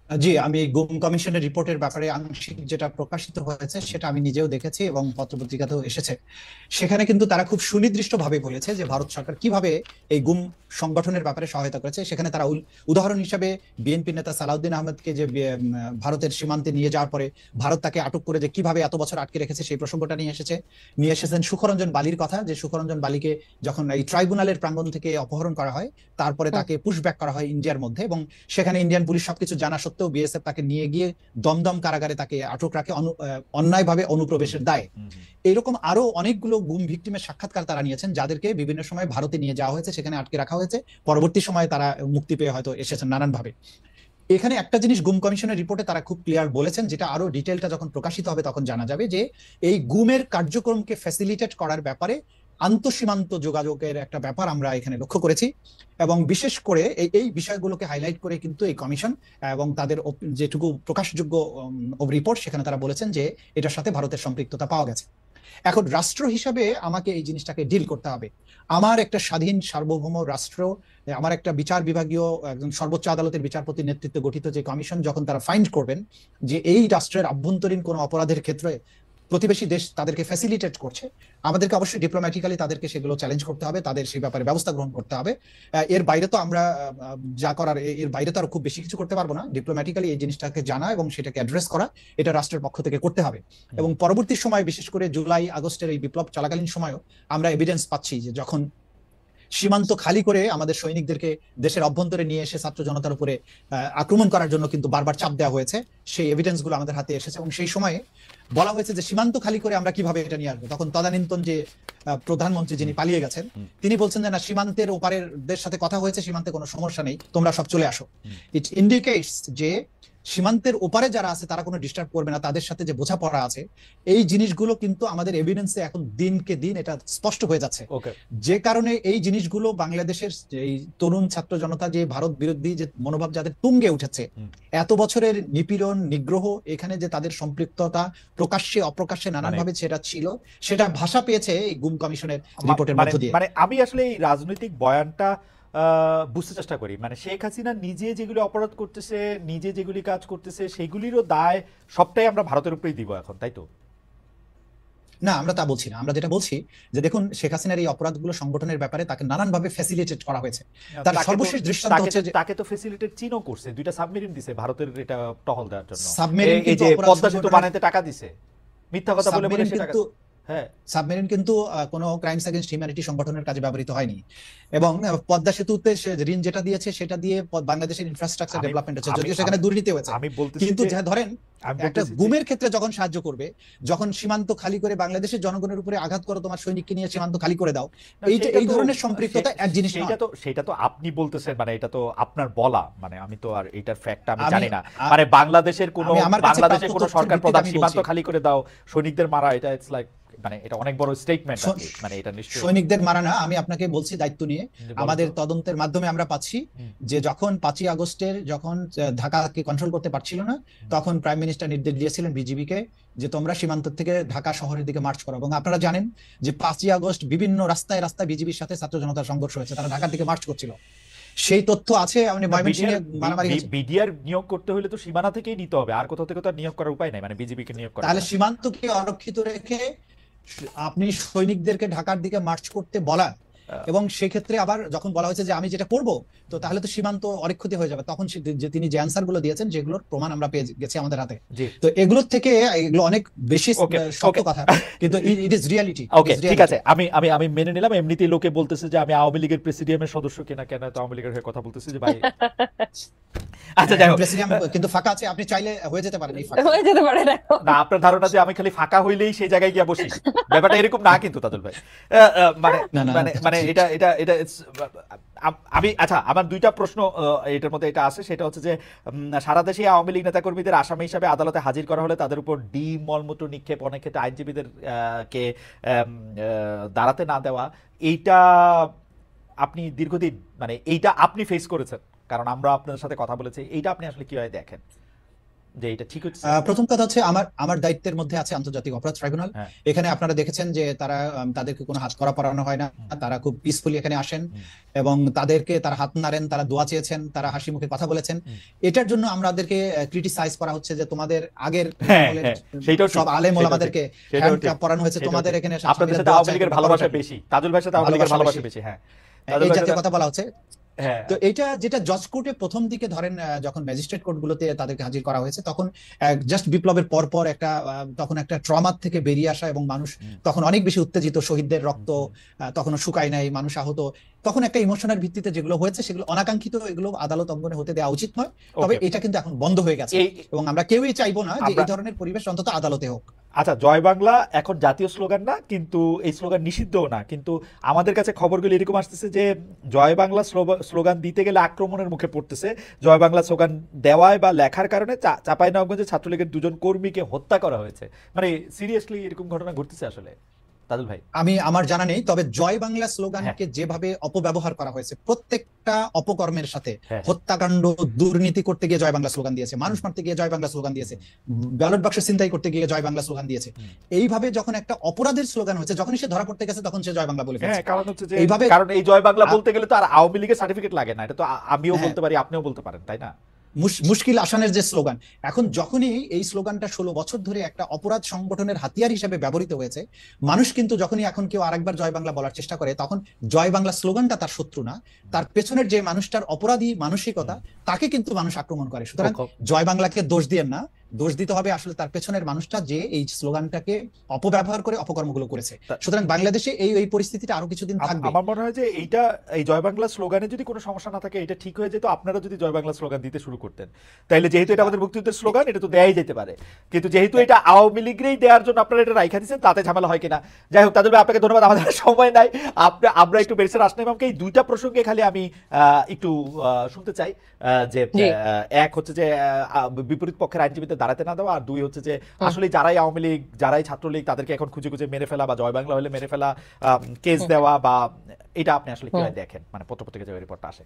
S3: জি, আমি গুম কমিশনের রিপোর্টের ব্যাপারে আংশিক যেটা প্রকাশিত হয়েছে সেটা আমি নিজেও দেখেছি এবং পত্রপত্রিকাতেও এসেছে। সেখানে কিন্তু তারা খুব সুনির্দিষ্টভাবে বলেছে যে ভারত সরকার কিভাবে এই গুম সংগঠনের ব্যাপারে সহায়তা করেছে। সেখানে তারা উদাহরণ হিসাবে বিএনপি নেতা সালাউদ্দিন আহমেদকে যে ভারতের সীমান্তে নিয়ে যাওয়ার পরে ভারত তাকে আটক করে যে কিভাবে এত বছর আটকে রেখেছে সেই প্রসঙ্গটা নিয়ে এসেছেন সুখরঞ্জন বালির কথা, যে সুখরঞ্জন বালিকে যখন এই ট্রাইব্যুনালের প্রাঙ্গণ থেকে অপহরণ করা হয়, তারপরে তাকে পুশব্যাক করা হয় ইন্ডিয়ার মধ্যে, এবং সেখানে ইন্ডিয়ান পুলিশ সবকিছু জানা সত্ত্বেও বিএসএফ তাকে নিয়ে গিয়ে দমদম কারাগারে তাকে আটক রাখে অন্যায়ভাবে অনুপ্রবেশের দায়ে। এইরকম আরো অনেকগুলো গুম ভিকটিমের সাক্ষাৎকার তারা নিয়েছেন, যাদেরকে বিভিন্ন সময় ভারতে নিয়ে যাওয়া হয়েছে, সেখানে আটকে রাখা হয়েছে, পরবর্তী সময়ে তারা মুক্তি পেয়ে হয়তো এসেছেন নানানভাবে। এখানে একটা জিনিস গুম কমিশনের রিপোর্টে তারা খুব ক্লিয়ার বলেছেন, যেটা আরো ডিটেলটা যখন প্রকাশিত হবে তখন জানা যাবে, যে এই গুমের কার্যক্রমকে ফ্যাসিলিটেট করার ব্যাপারে আন্তঃসীমান্ত যোগাযোগের একটা ব্যাপার আমরা এখানে লক্ষ্য করেছি, এবং বিশেষ করে এই বিষয়গুলোকে হাইলাইট করে কিন্তু এই কমিশন এবং তাদের যেটুকু প্রকাশযোগ্য রিপোর্ট, সেখানে তারা বলেছেন যে এটার সাথে ভারতের সম্পৃক্ততা পাওয়া গেছে। এখন রাষ্ট্র হিসাবে আমাকে এই জিনিসটাকে ডিল করতে হবে। আমার একটা স্বাধীন সার্বভৌম রাষ্ট্র, আমার একটা বিচার বিভাগীয় একজন সর্বোচ্চ আদালতের বিচারপতির নেতৃত্বে গঠিত যে কমিশন, যখন তারা ফাইন্ড করবেন যে এই রাষ্ট্রের আভ্যন্তরীণ কোনো অপরাধের ক্ষেত্রে প্রতিবেশী দেশ তাদেরকে ফ্যাসিলিটেট করছে, আমাদেরকে অবশ্যই ডিপ্লোম্যাটিক্যালি তাদেরকে সেগুলো চ্যালেঞ্জ করতে হবে, তাদের সেই ব্যাপারে ব্যবস্থা গ্রহণ করতে হবে। এর বাইরে তো আমরা যা করার, এর বাইরে তো আর খুব বেশি কিছু করতে পারবো না। ডিপ্লোম্যাটিক্যালি এই জিনিসটাকে জানা এবং সেটাকে অ্যাড্রেস করা, এটা রাষ্ট্রের পক্ষ থেকে করতে হবে। এবং পরবর্তী সময়, বিশেষ করে জুলাই আগস্টের এই বিপ্লব চলাকালীন সময়ও আমরা এভিডেন্স পাচ্ছি যে যখন সীমান্ত খালি করে আমাদের সৈনিকদেরকে দেশের অভ্যন্তরে নিয়ে এসে ছাত্র জনতার উপরে আক্রমণ করার জন্য কিন্তু বারবার চাপ দেওয়া হয়েছে, সেই এভিডেন্স গুলো আমাদের হাতে এসেছে। এবং সেই সময়ে বলা হয়েছে যে সীমান্ত খালি করে আমরা কিভাবে এটা নিয়ে আসবো, তখন তদানীন্তন যে প্রধানমন্ত্রী যিনি পালিয়ে গেছেন, তিনি বলছেন যে না, সীমান্তের ওপারের দের সাথে কথা হয়েছে, সীমান্তে কোনো সমস্যা নেই, তোমরা সব চলে আসো। ইট ইন্ডিকেটস যে সীমান্তের ওপারে যারা আছে তারা কোনো ডিস্টার্ব করবে না, তাদের সাথে যে বোঝাপড়া আছে, এই জিনিসগুলো কিন্তু আমাদের এভিডেন্সে এখন দিনকে দিন এটা স্পষ্ট হয়ে যাচ্ছে। যে কারণে এই জিনিসগুলো বাংলাদেশের এই তরুণ ছাত্র জনতা যে ভারত বিরোধী যে মনোভাব যাদের তুঙ্গে উঠেছে, এত বছরের নিপীড়ন নিগ্রহ, এখানে যে তাদের সম্পৃক্ততা প্রকাশ্যে অপ্রকাশ্যে নানানভাবে সেটা ছিল, সেটা ভাষা পেয়েছে এই গুম কমিশনের রিপোর্টের মধ্য দিয়ে।
S2: মানে আমি আসলে এই রাজনৈতিক বয়ানটা বুঝতে চেষ্টা করি, মানে শেখ হাসিনা নিজে যেগুলি অপরাধ করতেছে, নিজে যেগুলি কাজ করতেছে, সেগুলিরও দায় সবটাই আমরা ভারতের উপরেই দিব এখন, তাই তো?
S3: না, আমরা তা বলছি না। আমরা যেটা বলছি যে দেখুন, শেখ হাসিনার এই অপরাধগুলো সংগঠনের ব্যাপারে তাকে নানানভাবে ফ্যাসিলিটেট করা হয়েছে। তার সর্বশেষ দৃষ্টান্ত হচ্ছে যে
S2: তাকে তো ফ্যাসিলিটেট চীনও করছে, দুইটা সাবমেরিন দিছে ভারতের এটা টহল দেওয়ার জন্য।
S3: সাবমেরিন
S2: এই যে পদ্মা সেতু বানাইতে টাকা দিছে, মিথ্যা কথা বলে বলে সেটা। হ্যাঁ,
S3: সাবমেরিন কিন্তু কোনো ক্রাইমস এগেইনস্ট হিউম্যানিটি সংগঠনের কাজে ব্যবহৃত হয়নি। এবং পদ্মা সেতুতে ঋণ যেটা দিয়েছে সেটা দিয়ে বাংলাদেশের ইনফ্রাস্ট্রাকচার ডেভেলপমেন্ট হচ্ছে, যদিও সেখানে দুর্নীতি হয়েছে। কিন্তু ধরেন একটা গুমের ক্ষেত্রে যখন সাহায্য করবে, যখন সীমান্ত খালি করে বাংলাদেশের জনগণের উপরে আঘাত করো, তোমার সৈনিককে নিয়ে সীমান্ত খালি করে দাও, এই ধরনের সম্পৃক্ততা এক জিনিস না।
S2: সেটা তো আপনি বলতেছেন, মানে এটা তো আপনার বলা, মানে আমি তো আর এটার ফ্যাক্ট আমি জানি না। মানে বাংলাদেশের কোনো সরকার প্রধান সীমান্ত খালি করে দাও, সৈনিকদের মারা, এটা ইটস লাইক, মানে এটা অনেক বড় স্টেটমেন্ট। মানে এটা নিশ্চয়ই
S3: সৈনিকদের মারা না, আমি আপনাকে বলছি দায়িত্ব নিয়ে। আমাদের তদন্তের মাধ্যমে আমরা পাচ্ছি যে যখন 5ই আগস্টের যখন ঢাকাকে কন্ট্রোল করতে পারছিল না, তখন প্রাইম মিনিস্টার নির্দেশ দিয়েছিলেন বিজিবিকে যে তোমরা সীমান্ত থেকে ঢাকা শহরের দিকে মার্চ করো। এবং আপনারা জানেন যে 5ই আগস্ট বিভিন্ন রাস্তায় রাস্তায় বিজিবির সাথে ছাত্র জনতার সংঘর্ষ হয়েছে, তারা ঢাকার দিকে মার্চ করছিল। সেই তথ্য আছে।
S2: বিডিআর নিয়োগ করতে হলে তো সীমানা থেকেই নিতে হবে, আর কোথাও থেকে তো নিয়োগ করার উপায় নাই, মানে বিজিবিকে নিয়োগ করা।
S3: তাহলে সীমান্তকে অরক্ষিত রেখে আপনি সৈনিকদেরকে ঢাকার দিকে মার্চ করতে বলা, এবং সেক্ষেত্রে আবার যখন বলা হয়েছে যে আমি যেটা করব, তো তাহলে তো সীমান্ত অরক্ষিত হয়ে যাবে। তখন তিনি যে অ্যান্সার গুলো দিয়েছেন, যেগুলোর প্রমাণ আমরা পেয়ে গেছি আমাদের হাতে, তো এগুলোর থেকে এগুলো অনেক বেশি শক্ত কথা, কিন্তু ইট ইজ রিয়ালিটি।
S2: ওকে, ঠিক আছে, আমি মেনে নিলাম। এমনিতেই লোকে বলতেছে যে আমি আওয়ামী লীগের প্রেসিডিয়ামের সদস্য কিনা, কেন তো আওয়ামী লীগের হয়ে কথা বলতেছি যে ভাই। আচ্ছা, যাই হোক,
S3: প্রেসিডিয়াম কিন্তু ফাঁকা আছে, আপনি চাইলে হয়ে যেতে পারেন।
S4: হয়ে যেতে পারে
S2: না, আপনার ধারণা যে আমি খালি ফাঁকা হইলেই সেই জায়গায় গিয়ে বসি, ব্যাপারটা এরকম না কিন্তু তাজুল ভাই। মানে এটা এটা এটা আমি, আচ্ছা, আমার দুইটা প্রশ্ন এটার মধ্যে এটা আছে, সেটা হচ্ছে যে সারা দেশে আওয়ামী লীগ নেতাকর্মীদের আসামি হিসাবে আদালতে হাজির করা হলে তাদের উপর ডিম মলমূত্র নিক্ষেপ, অনেক ক্ষেত্রে আইনজীবীদের কে দাঁড়াতে না দেওয়া, এইটা আপনি দীর্ঘদিন, মানে এইটা আপনি ফেস করেছেন, কারণ আমরা আপনাদের সাথে কথা বলেছি, এইটা আপনি আসলে কিভাবে দেখেন যে এটা ঠিক হচ্ছে?
S3: প্রথম কথা হচ্ছে আমার দায়িত্বের মধ্যে আছে আন্তর্জাতিক অপরাধ ট্রাইব্যুনাল। এখানে আপনারা দেখেছেন যে তাদেরকে কোনো হাত করা পড়ানো হয় না, তারা খুব পিসফুলি এখানে আসেন এবং তারা হাত নাড়েন, তারা দোয়া চেয়েছেন, তারা হাসি মুখে কথা বলেছেন। এটার জন্য আমাদেরকে ক্রিটিসাইজ করা হচ্ছে যে তোমাদের আগের সব আলেম ওলামাদেরকে হ্যান্ডকাপ পরানো হয়েছে, তোমাদের এখানে
S2: আপনাদের সাথে আওয়ামী লীগের ভালোবাসা বেশি, তাজুল ভাইয়ের সাথে আওয়ামী লীগের ভালোবাসা বেশি। হ্যাঁ,
S3: এই জাতীয় কথা বলা হচ্ছে। তো এটা যেটা জজ কোর্টে প্রথম দিকে ধরেন যখন ম্যাজিস্ট্রেট কোর্টগুলোতে তাদেরকে হাজির করা হয়েছে, তখন জাস্ট বিপ্লবের পর তখন একটা ট্রমার থেকে বেরিয়ে আসা, এবং মানুষ তখন অনেক বেশি উত্তেজিত, শহীদদের রক্ত তখনও শুকায় নাই, মানুষ আহত, তখন একটা ইমোশনের ভিত্তিতে যেগুলো হয়েছে সেগুলো অনাকাঙ্ক্ষিত, এগুলো আদালত অঙ্গনে হতে দেওয়া উচিত নয়। তবে এটা কিন্তু এখন বন্ধ হয়ে গেছে, এবং আমরা কেউই চাইবো না যে এই ধরনের পরিবেশ অন্তত আদালতে হোক।
S2: আচ্ছা, জয় বাংলা এখন জাতীয় স্লোগান না, কিন্তু এই স্লোগান নিষিদ্ধও না, কিন্তু আমাদের কাছে খবরগুলো এরকম আসতেছে যে জয় বাংলা স্লোগান দিতে গেলে আক্রমণের মুখে পড়তেছে। জয় বাংলা স্লোগান দেওয়ায় বা লেখার কারণে চাঁপাইনবাবগঞ্জে ছাত্রলীগের 2 জন কর্মীকে হত্যা করা হয়েছে। মানে সিরিয়াসলি এরকম ঘটনা ঘটতেছে আসলে? তাজুল ভাই।
S3: আমার জানা নেই, তবে জয় বাংলা
S2: হ্যাঁ
S3: স্লোগানকে যেভাবে অপব্যবহার করা হয়েছে, প্রত্যেকটা অপকর্মের সাথে,
S2: হ্যাঁ
S3: হত্যাকাণ্ড, দুর্নীতি করতে গিয়ে জয় বাংলা স্লোগান দিয়েছে, মানুষ মারতে গিয়ে জয় বাংলা স্লোগান দিয়েছে, ব্যালট বাক্স ছিনতাই করতে গিয়ে জয় বাংলা স্লোগান দিয়েছে। এইভাবে যখন একটা অপরাধের স্লোগান হচ্ছে, যখনই সে ধরা পড়তে গেছে তখন সে জয় বাংলা বলে
S2: হ্যাঁ,
S3: ফেলছে।
S2: কারণ হচ্ছে যে
S3: এইভাবে
S2: কারণ এই জয় বাংলা বলতে গেলে তো আর আওয়ামী লীগের সার্টিফিকেট লাগে না, এটা তো আমিও
S3: হ্যাঁ,
S2: বলতে পারি, আপনিও বলতে পারেন, তাই না?
S3: মুশকিল আসানের যে স্লোগান, এখন যখনই এই স্লোগানটা 16 বছর ধরে একটা অপরাধ সংগঠনের হাতিয়ার হিসেবে ব্যবহৃত হয়েছে, মানুষ কিন্তু যখনই এখন কেউ আরেকবার জয় বাংলা বলার চেষ্টা করে, তখন জয় বাংলা স্লোগানটা তার শত্রু না, তার পেছনের যে মানুষটার অপরাধী মানসিকতা, তাকে কিন্তু মানুষ আক্রমণ করে। সুতরাং জয় বাংলাকে দোষ দিয়েন না, দোষ দিতে হবে আসলে তার পেছনের মানুষটা, যে এই স্লোগানটাকে অপব্যবহার করে অপকর্মগুলো করেছে। সুতরাং বাংলাদেশে এই পরিস্থিতিটা আরো কিছুদিন থাকবে।
S2: আমার মনে হয় যে এই জয় বাংলা স্লোগানে যদি কোনো সমস্যা না থাকে, এটা ঠিক হয়ে যেত আপনারা যদি জয় বাংলা স্লোগান দিতে শুরু করতেন। তাইলে যেহেতু এটা আমাদের মুক্তিযুদ্ধের স্লোগান, এটা তো দেয়াই যেতে পারে, কিন্তু যেহেতু এটা আওয়ামী লীগেরই দেওয়ার জন্য আপনারা এটা রাইখা দিচ্ছেন, তাতে ঝামেলা হয় কিনা। যাই হোক, তাজুল ভাই আপনাকে ধন্যবাদ, আমাদের সময় নাই। আমরা একটু ব্যারিস্টার আসনাম ইমামকে এই দুইটা প্রসঙ্গে খালি আমি একটু শুনতে চাই, যে এক হচ্ছে যে বিপরীত পক্ষের আইনজীবীদের দাঁড়াতে না দেওয়া, আর দুই হচ্ছে যে আসলে যারাই আওয়ামী লীগ, যারাই ছাত্রলীগ, তাদেরকে এখন খুঁজে খুঁজে মেরে ফেলা বা জয় বাংলা হলে মেরে ফেলা, কেস দেওয়া, বা এটা আপনি আসলে কিভাবে দেখেন, মানে পত্রপত্রিকা যে রিপোর্টটা আসে?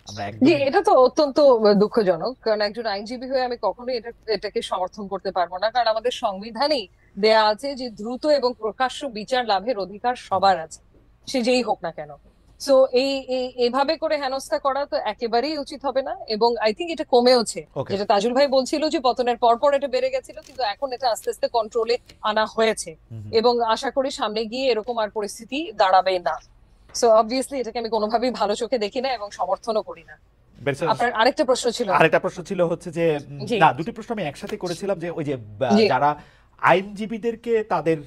S2: আমরা
S4: জি,
S2: একদম
S4: এটা তো অত্যন্ত দুঃখজনক, কারণ একজন আইনজীবী হয়ে আমি কখনোই এটাকে সমর্থন করতে পারবো না, কারণ আমাদের সংবিধানেই দেয়া আছে যে দ্রুত এবং প্রকাশ্য বিচার লাভের অধিকার সবার আছে, সে যেই হোক না কেন। সো এভাবে করে হেনস্থা করা তো একেবারেই উচিত হবে না, এবং আই থিঙ্ক এটা কমেওছে।
S2: ওকে।
S4: যেটা তাজুল ভাই বলছিল যে পতনের পর পর এটা বেড়ে গেছিল, কিন্তু এখন এটা আস্তে আস্তে কন্ট্রোলে আনা হয়েছে, এবং আশা করি সামনে গিয়ে এরকম আর পরিস্থিতি দাঁড়াবে না। সো অবভিয়াসলি এটাকে আমি কোনোভাবেই ভালো চোখে দেখি না এবং সমর্থনও করি না। আপনার আরেকটা প্রশ্ন ছিল?
S2: আরেকটা প্রশ্ন ছিল হচ্ছে যে,
S4: জি
S2: না, দুটি প্রশ্ন আমি একসাথে করেছিলাম, যে ওই যে
S4: জি
S2: যারা আইনজীবীদেরকে তাদের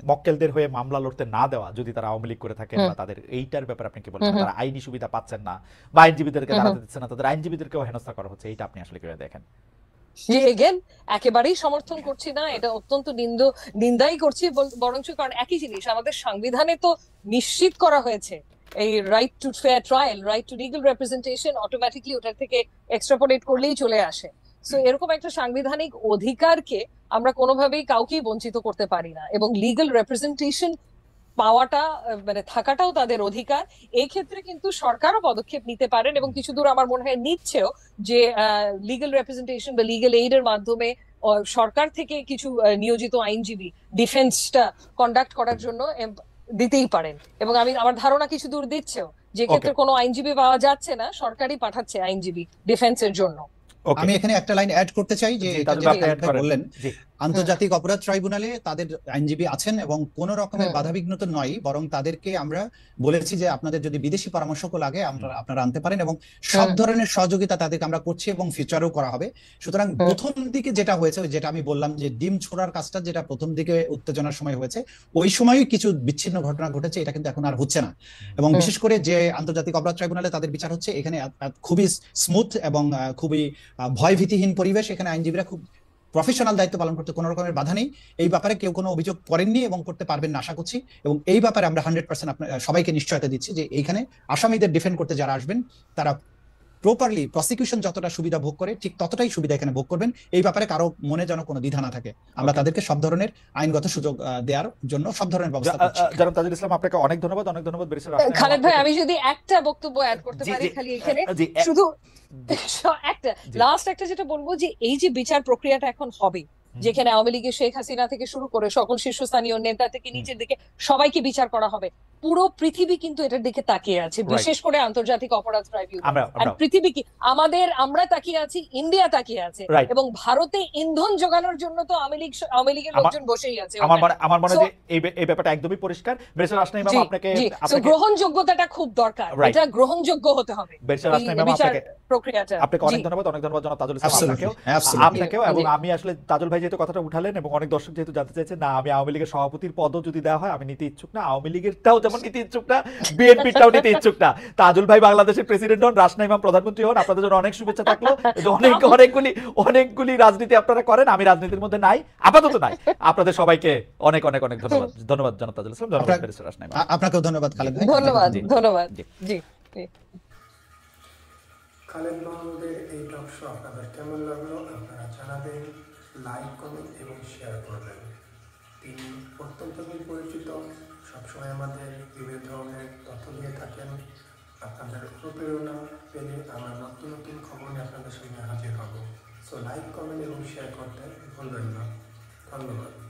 S2: মক্কেলদের হয়ে মামলা লড়তে না দেওয়া, যদি তারা আওয়ামী লীগ করে থাকেন, বা তাদের এইটার ব্যাপারে আপনি কি বলছেন? তারা আইনি সুবিধা পাচ্ছেন না বা আইনজীবীদেরকে দাঁড়াতে দিচ্ছে না, তাদের আইনজীবীদেরকেও হেনস্থা করা হচ্ছে, এইটা আপনি আসলে কিভাবে দেখেন?
S4: জি, এগেন একেবারেই সমর্থন করছি না, এটা অত্যন্ত নিন্দাই করছি, বরঞ্চ কারণ একই জিনিস আমাদের সংবিধানে তো নিশ্চিত করা হয়েছে, এই right two fair trial, right two legal representation automatically ওটার থেকে এক্সট্রাপোলেট করলেই চলে আসে। সো এরকম একটা সাংবিধানিক অধিকারকে আমরা কোনোভাবেই কাউকেই বঞ্চিত করতে পারি না, এবং লিগ্যাল রিপ্রেজেন্টেশন পাওয়াটা মানে থাকাটাও তাদের অধিকার। এই ক্ষেত্রে কিন্তু সরকারও পদক্ষেপ নিতে পারেন, এবং কিছু দূর আমার মনে হয় নিচ্ছেও, যে লিগ্যাল রিপ্রেজেন্টেশন বা লিগ্যাল এইড এর মাধ্যমে সরকার থেকে কিছু নিয়োজিত আইনজীবী ডিফেন্সটা কন্ডাক্ট করার জন্য দিতেই পারেন, এবং আমার ধারণা কিছু দূর দিচ্ছেও। যে ক্ষেত্রে কোনো আইনজীবী পাওয়া যাচ্ছে না, সরকারই পাঠাচ্ছে আইনজীবী ডিফেন্সের জন্য।
S3: আমি এখানে একটা লাইন অ্যাড করতে চাই, যে এটা যে বললেন, আন্তর্জাতিক অপরাধ ট্রাইব্যুনালে তাদের আইনজীবী আছেন এবং কোন রকমের বাধাবিঘ্ন তো নয়, বরং তাদেরকে আমরা বলেছি যে আপনাদের যদি বিদেশি পরামর্শক লাগে আপনারা আনতে পারেন, এবং সব ধরনের সহযোগিতা তাদেরকে আমরা করছি এবং ফিউচারও করা হবে। সুতরাং প্রথম দিকে যেটা হয়েছে, যেটা আমি বললাম যে ডিম ছোড়ার কাজটা যেটা প্রথম দিকে উত্তেজনার সময় হয়েছে, ওই সময়ই কিছু বিচ্ছিন্ন ঘটনা ঘটেছে, এটা কিন্তু এখন আর হচ্ছে না। এবং বিশেষ করে যে আন্তর্জাতিক অপরাধ ট্রাইব্যুনালে তাদের বিচার হচ্ছে, এখানে খুবই স্মুথ এবং খুবই ভয়ভীতিহীন পরিবেশ, এখানে আইনজীবীরা খুব প্রফেশনাল দায়িত্ব পালন করতে কোনো রকমের বাধা নেই। এই ব্যাপারে কেউ কোনো অভিযোগ করেননি এবং করতে পারবেন না আশা করছি, এবং এই ব্যাপারে আমরা 100% সবাইকে নিশ্চয়তা দিচ্ছি যে এইখানে আসামিদের ডিফেন্ড করতে যারা আসবেন, তারা প্রপারলি প্রসিকিউশন যতটা সুবিধা ভোগ করে ঠিক ততটাই সুবিধা এখানে ভোগ করবেন। এই ব্যাপারে কারো মনে যেন কোনো দ্বিধা না থাকে, আমরা তাদেরকে সব ধরনের আইনগত সুযোগ দেওয়ার জন্য সব ধরনের ব্যবস্থা করছি।
S2: জনাব তাজুল ইসলাম, আপনাকে অনেক ধন্যবাদ, অনেক ধন্যবাদ।
S4: খালেদ ভাই, আমি যদি একটা বক্তব্য অ্যাড করতে পারি খালি এখানে, শুধু একটা লাস্ট একটা যেটা বলবো, যে এই যে বিচার প্রক্রিয়াটা এখন হবে, যেখানে আওয়ামী লীগের শেখ হাসিনা থেকে শুরু করে সকল শীর্ষস্থানীয় নেতা থেকে নিচের দিকে সবাইকে বিচার করা হবে, পুরো পৃথিবী কিন্তু এটার দিকে তাকিয়ে আছে, বিশেষ করে আন্তর্জাতিক অপরাধ ট্রাইব্যুনাল। আর পৃথিবী কি আমরা তাকিয়ে আছি, ইন্ডিয়া তাকিয়ে আছে, এবং ভারতে ইন্ধন যোগানোর জন্য তো আওয়ামী লীগের লোকজন বসেই আছে।
S2: আমার মনে হয় যে এই ব্যাপারটা একদমই পরিষ্কার। ব্যারিস্টার আসনাম ইমাম, আপনাকে
S4: গ্রহণযোগ্যতাটা খুব দরকার, এটা গ্রহণযোগ্য হতে হবে
S2: ব্যারিস্টার আসনাম ইমাম,
S4: প্রক্রিয়াটা।
S2: আপনাকে অনেক ধন্যবাদ, অনেক ধন্যবাদ জনাব তাজুল ইসলাম, আপনাকেও। এবং আমি আসলে তাজুল ভাই যেহেতু কথাটা উঠালেন এবং অনেক দর্শক যেহেতু জানতে চাইছেন, না, আমি আওয়ামী লীগের সভাপতির পদও যদি দেওয়া হয় আমি নিতে ইচ্ছুক না, আওয়ামী লীগেরটাও যেমন নিতে ইচ্ছুক না, বিএনপিটাও নিতে ইচ্ছুক না। তাজুল ভাই বাংলাদেশের প্রেসিডেন্ট হন, রাসনা ইমাম প্রধানমন্ত্রী হন, আপনাদের জন্য অনেক শুভেচ্ছা থাকলো। অনেকগুলি রাজনীতি আপনারা করেন, আমি রাজনীতির মধ্যে নাই, আপাতত নাই। আপনাদের সবাইকে অনেক অনেক অনেক ধন্যবাদ। ধন্যবাদ জনাব তাজুল ইসলাম, ধন্যবাদ ব্যারিস্টার রাসনা ইমাম।
S3: আপনাকেও ধন্যবাদ খালেদ ভাই।
S4: ধন্যবাদ। জি,
S1: খালেদ মাহমুদের এই টক শো আপনাদের কেমন লাগলো আপনারা জানাবেন, লাইক, কমেন্ট এবং শেয়ার করবেন। তিনি অত্যন্ত পরিচিত, সবসময় আমাদের বিভিন্ন ধরনের তথ্য দিয়ে থাকেন। আপনাদের অনুপ্রেরণা পেলে আমরা নতুন নতুন খবর নিয়ে আপনাদের সামনে হাজির হব। সো লাইক, কমেন্ট এবং শেয়ার করতে ভুলবেন না। ধন্যবাদ।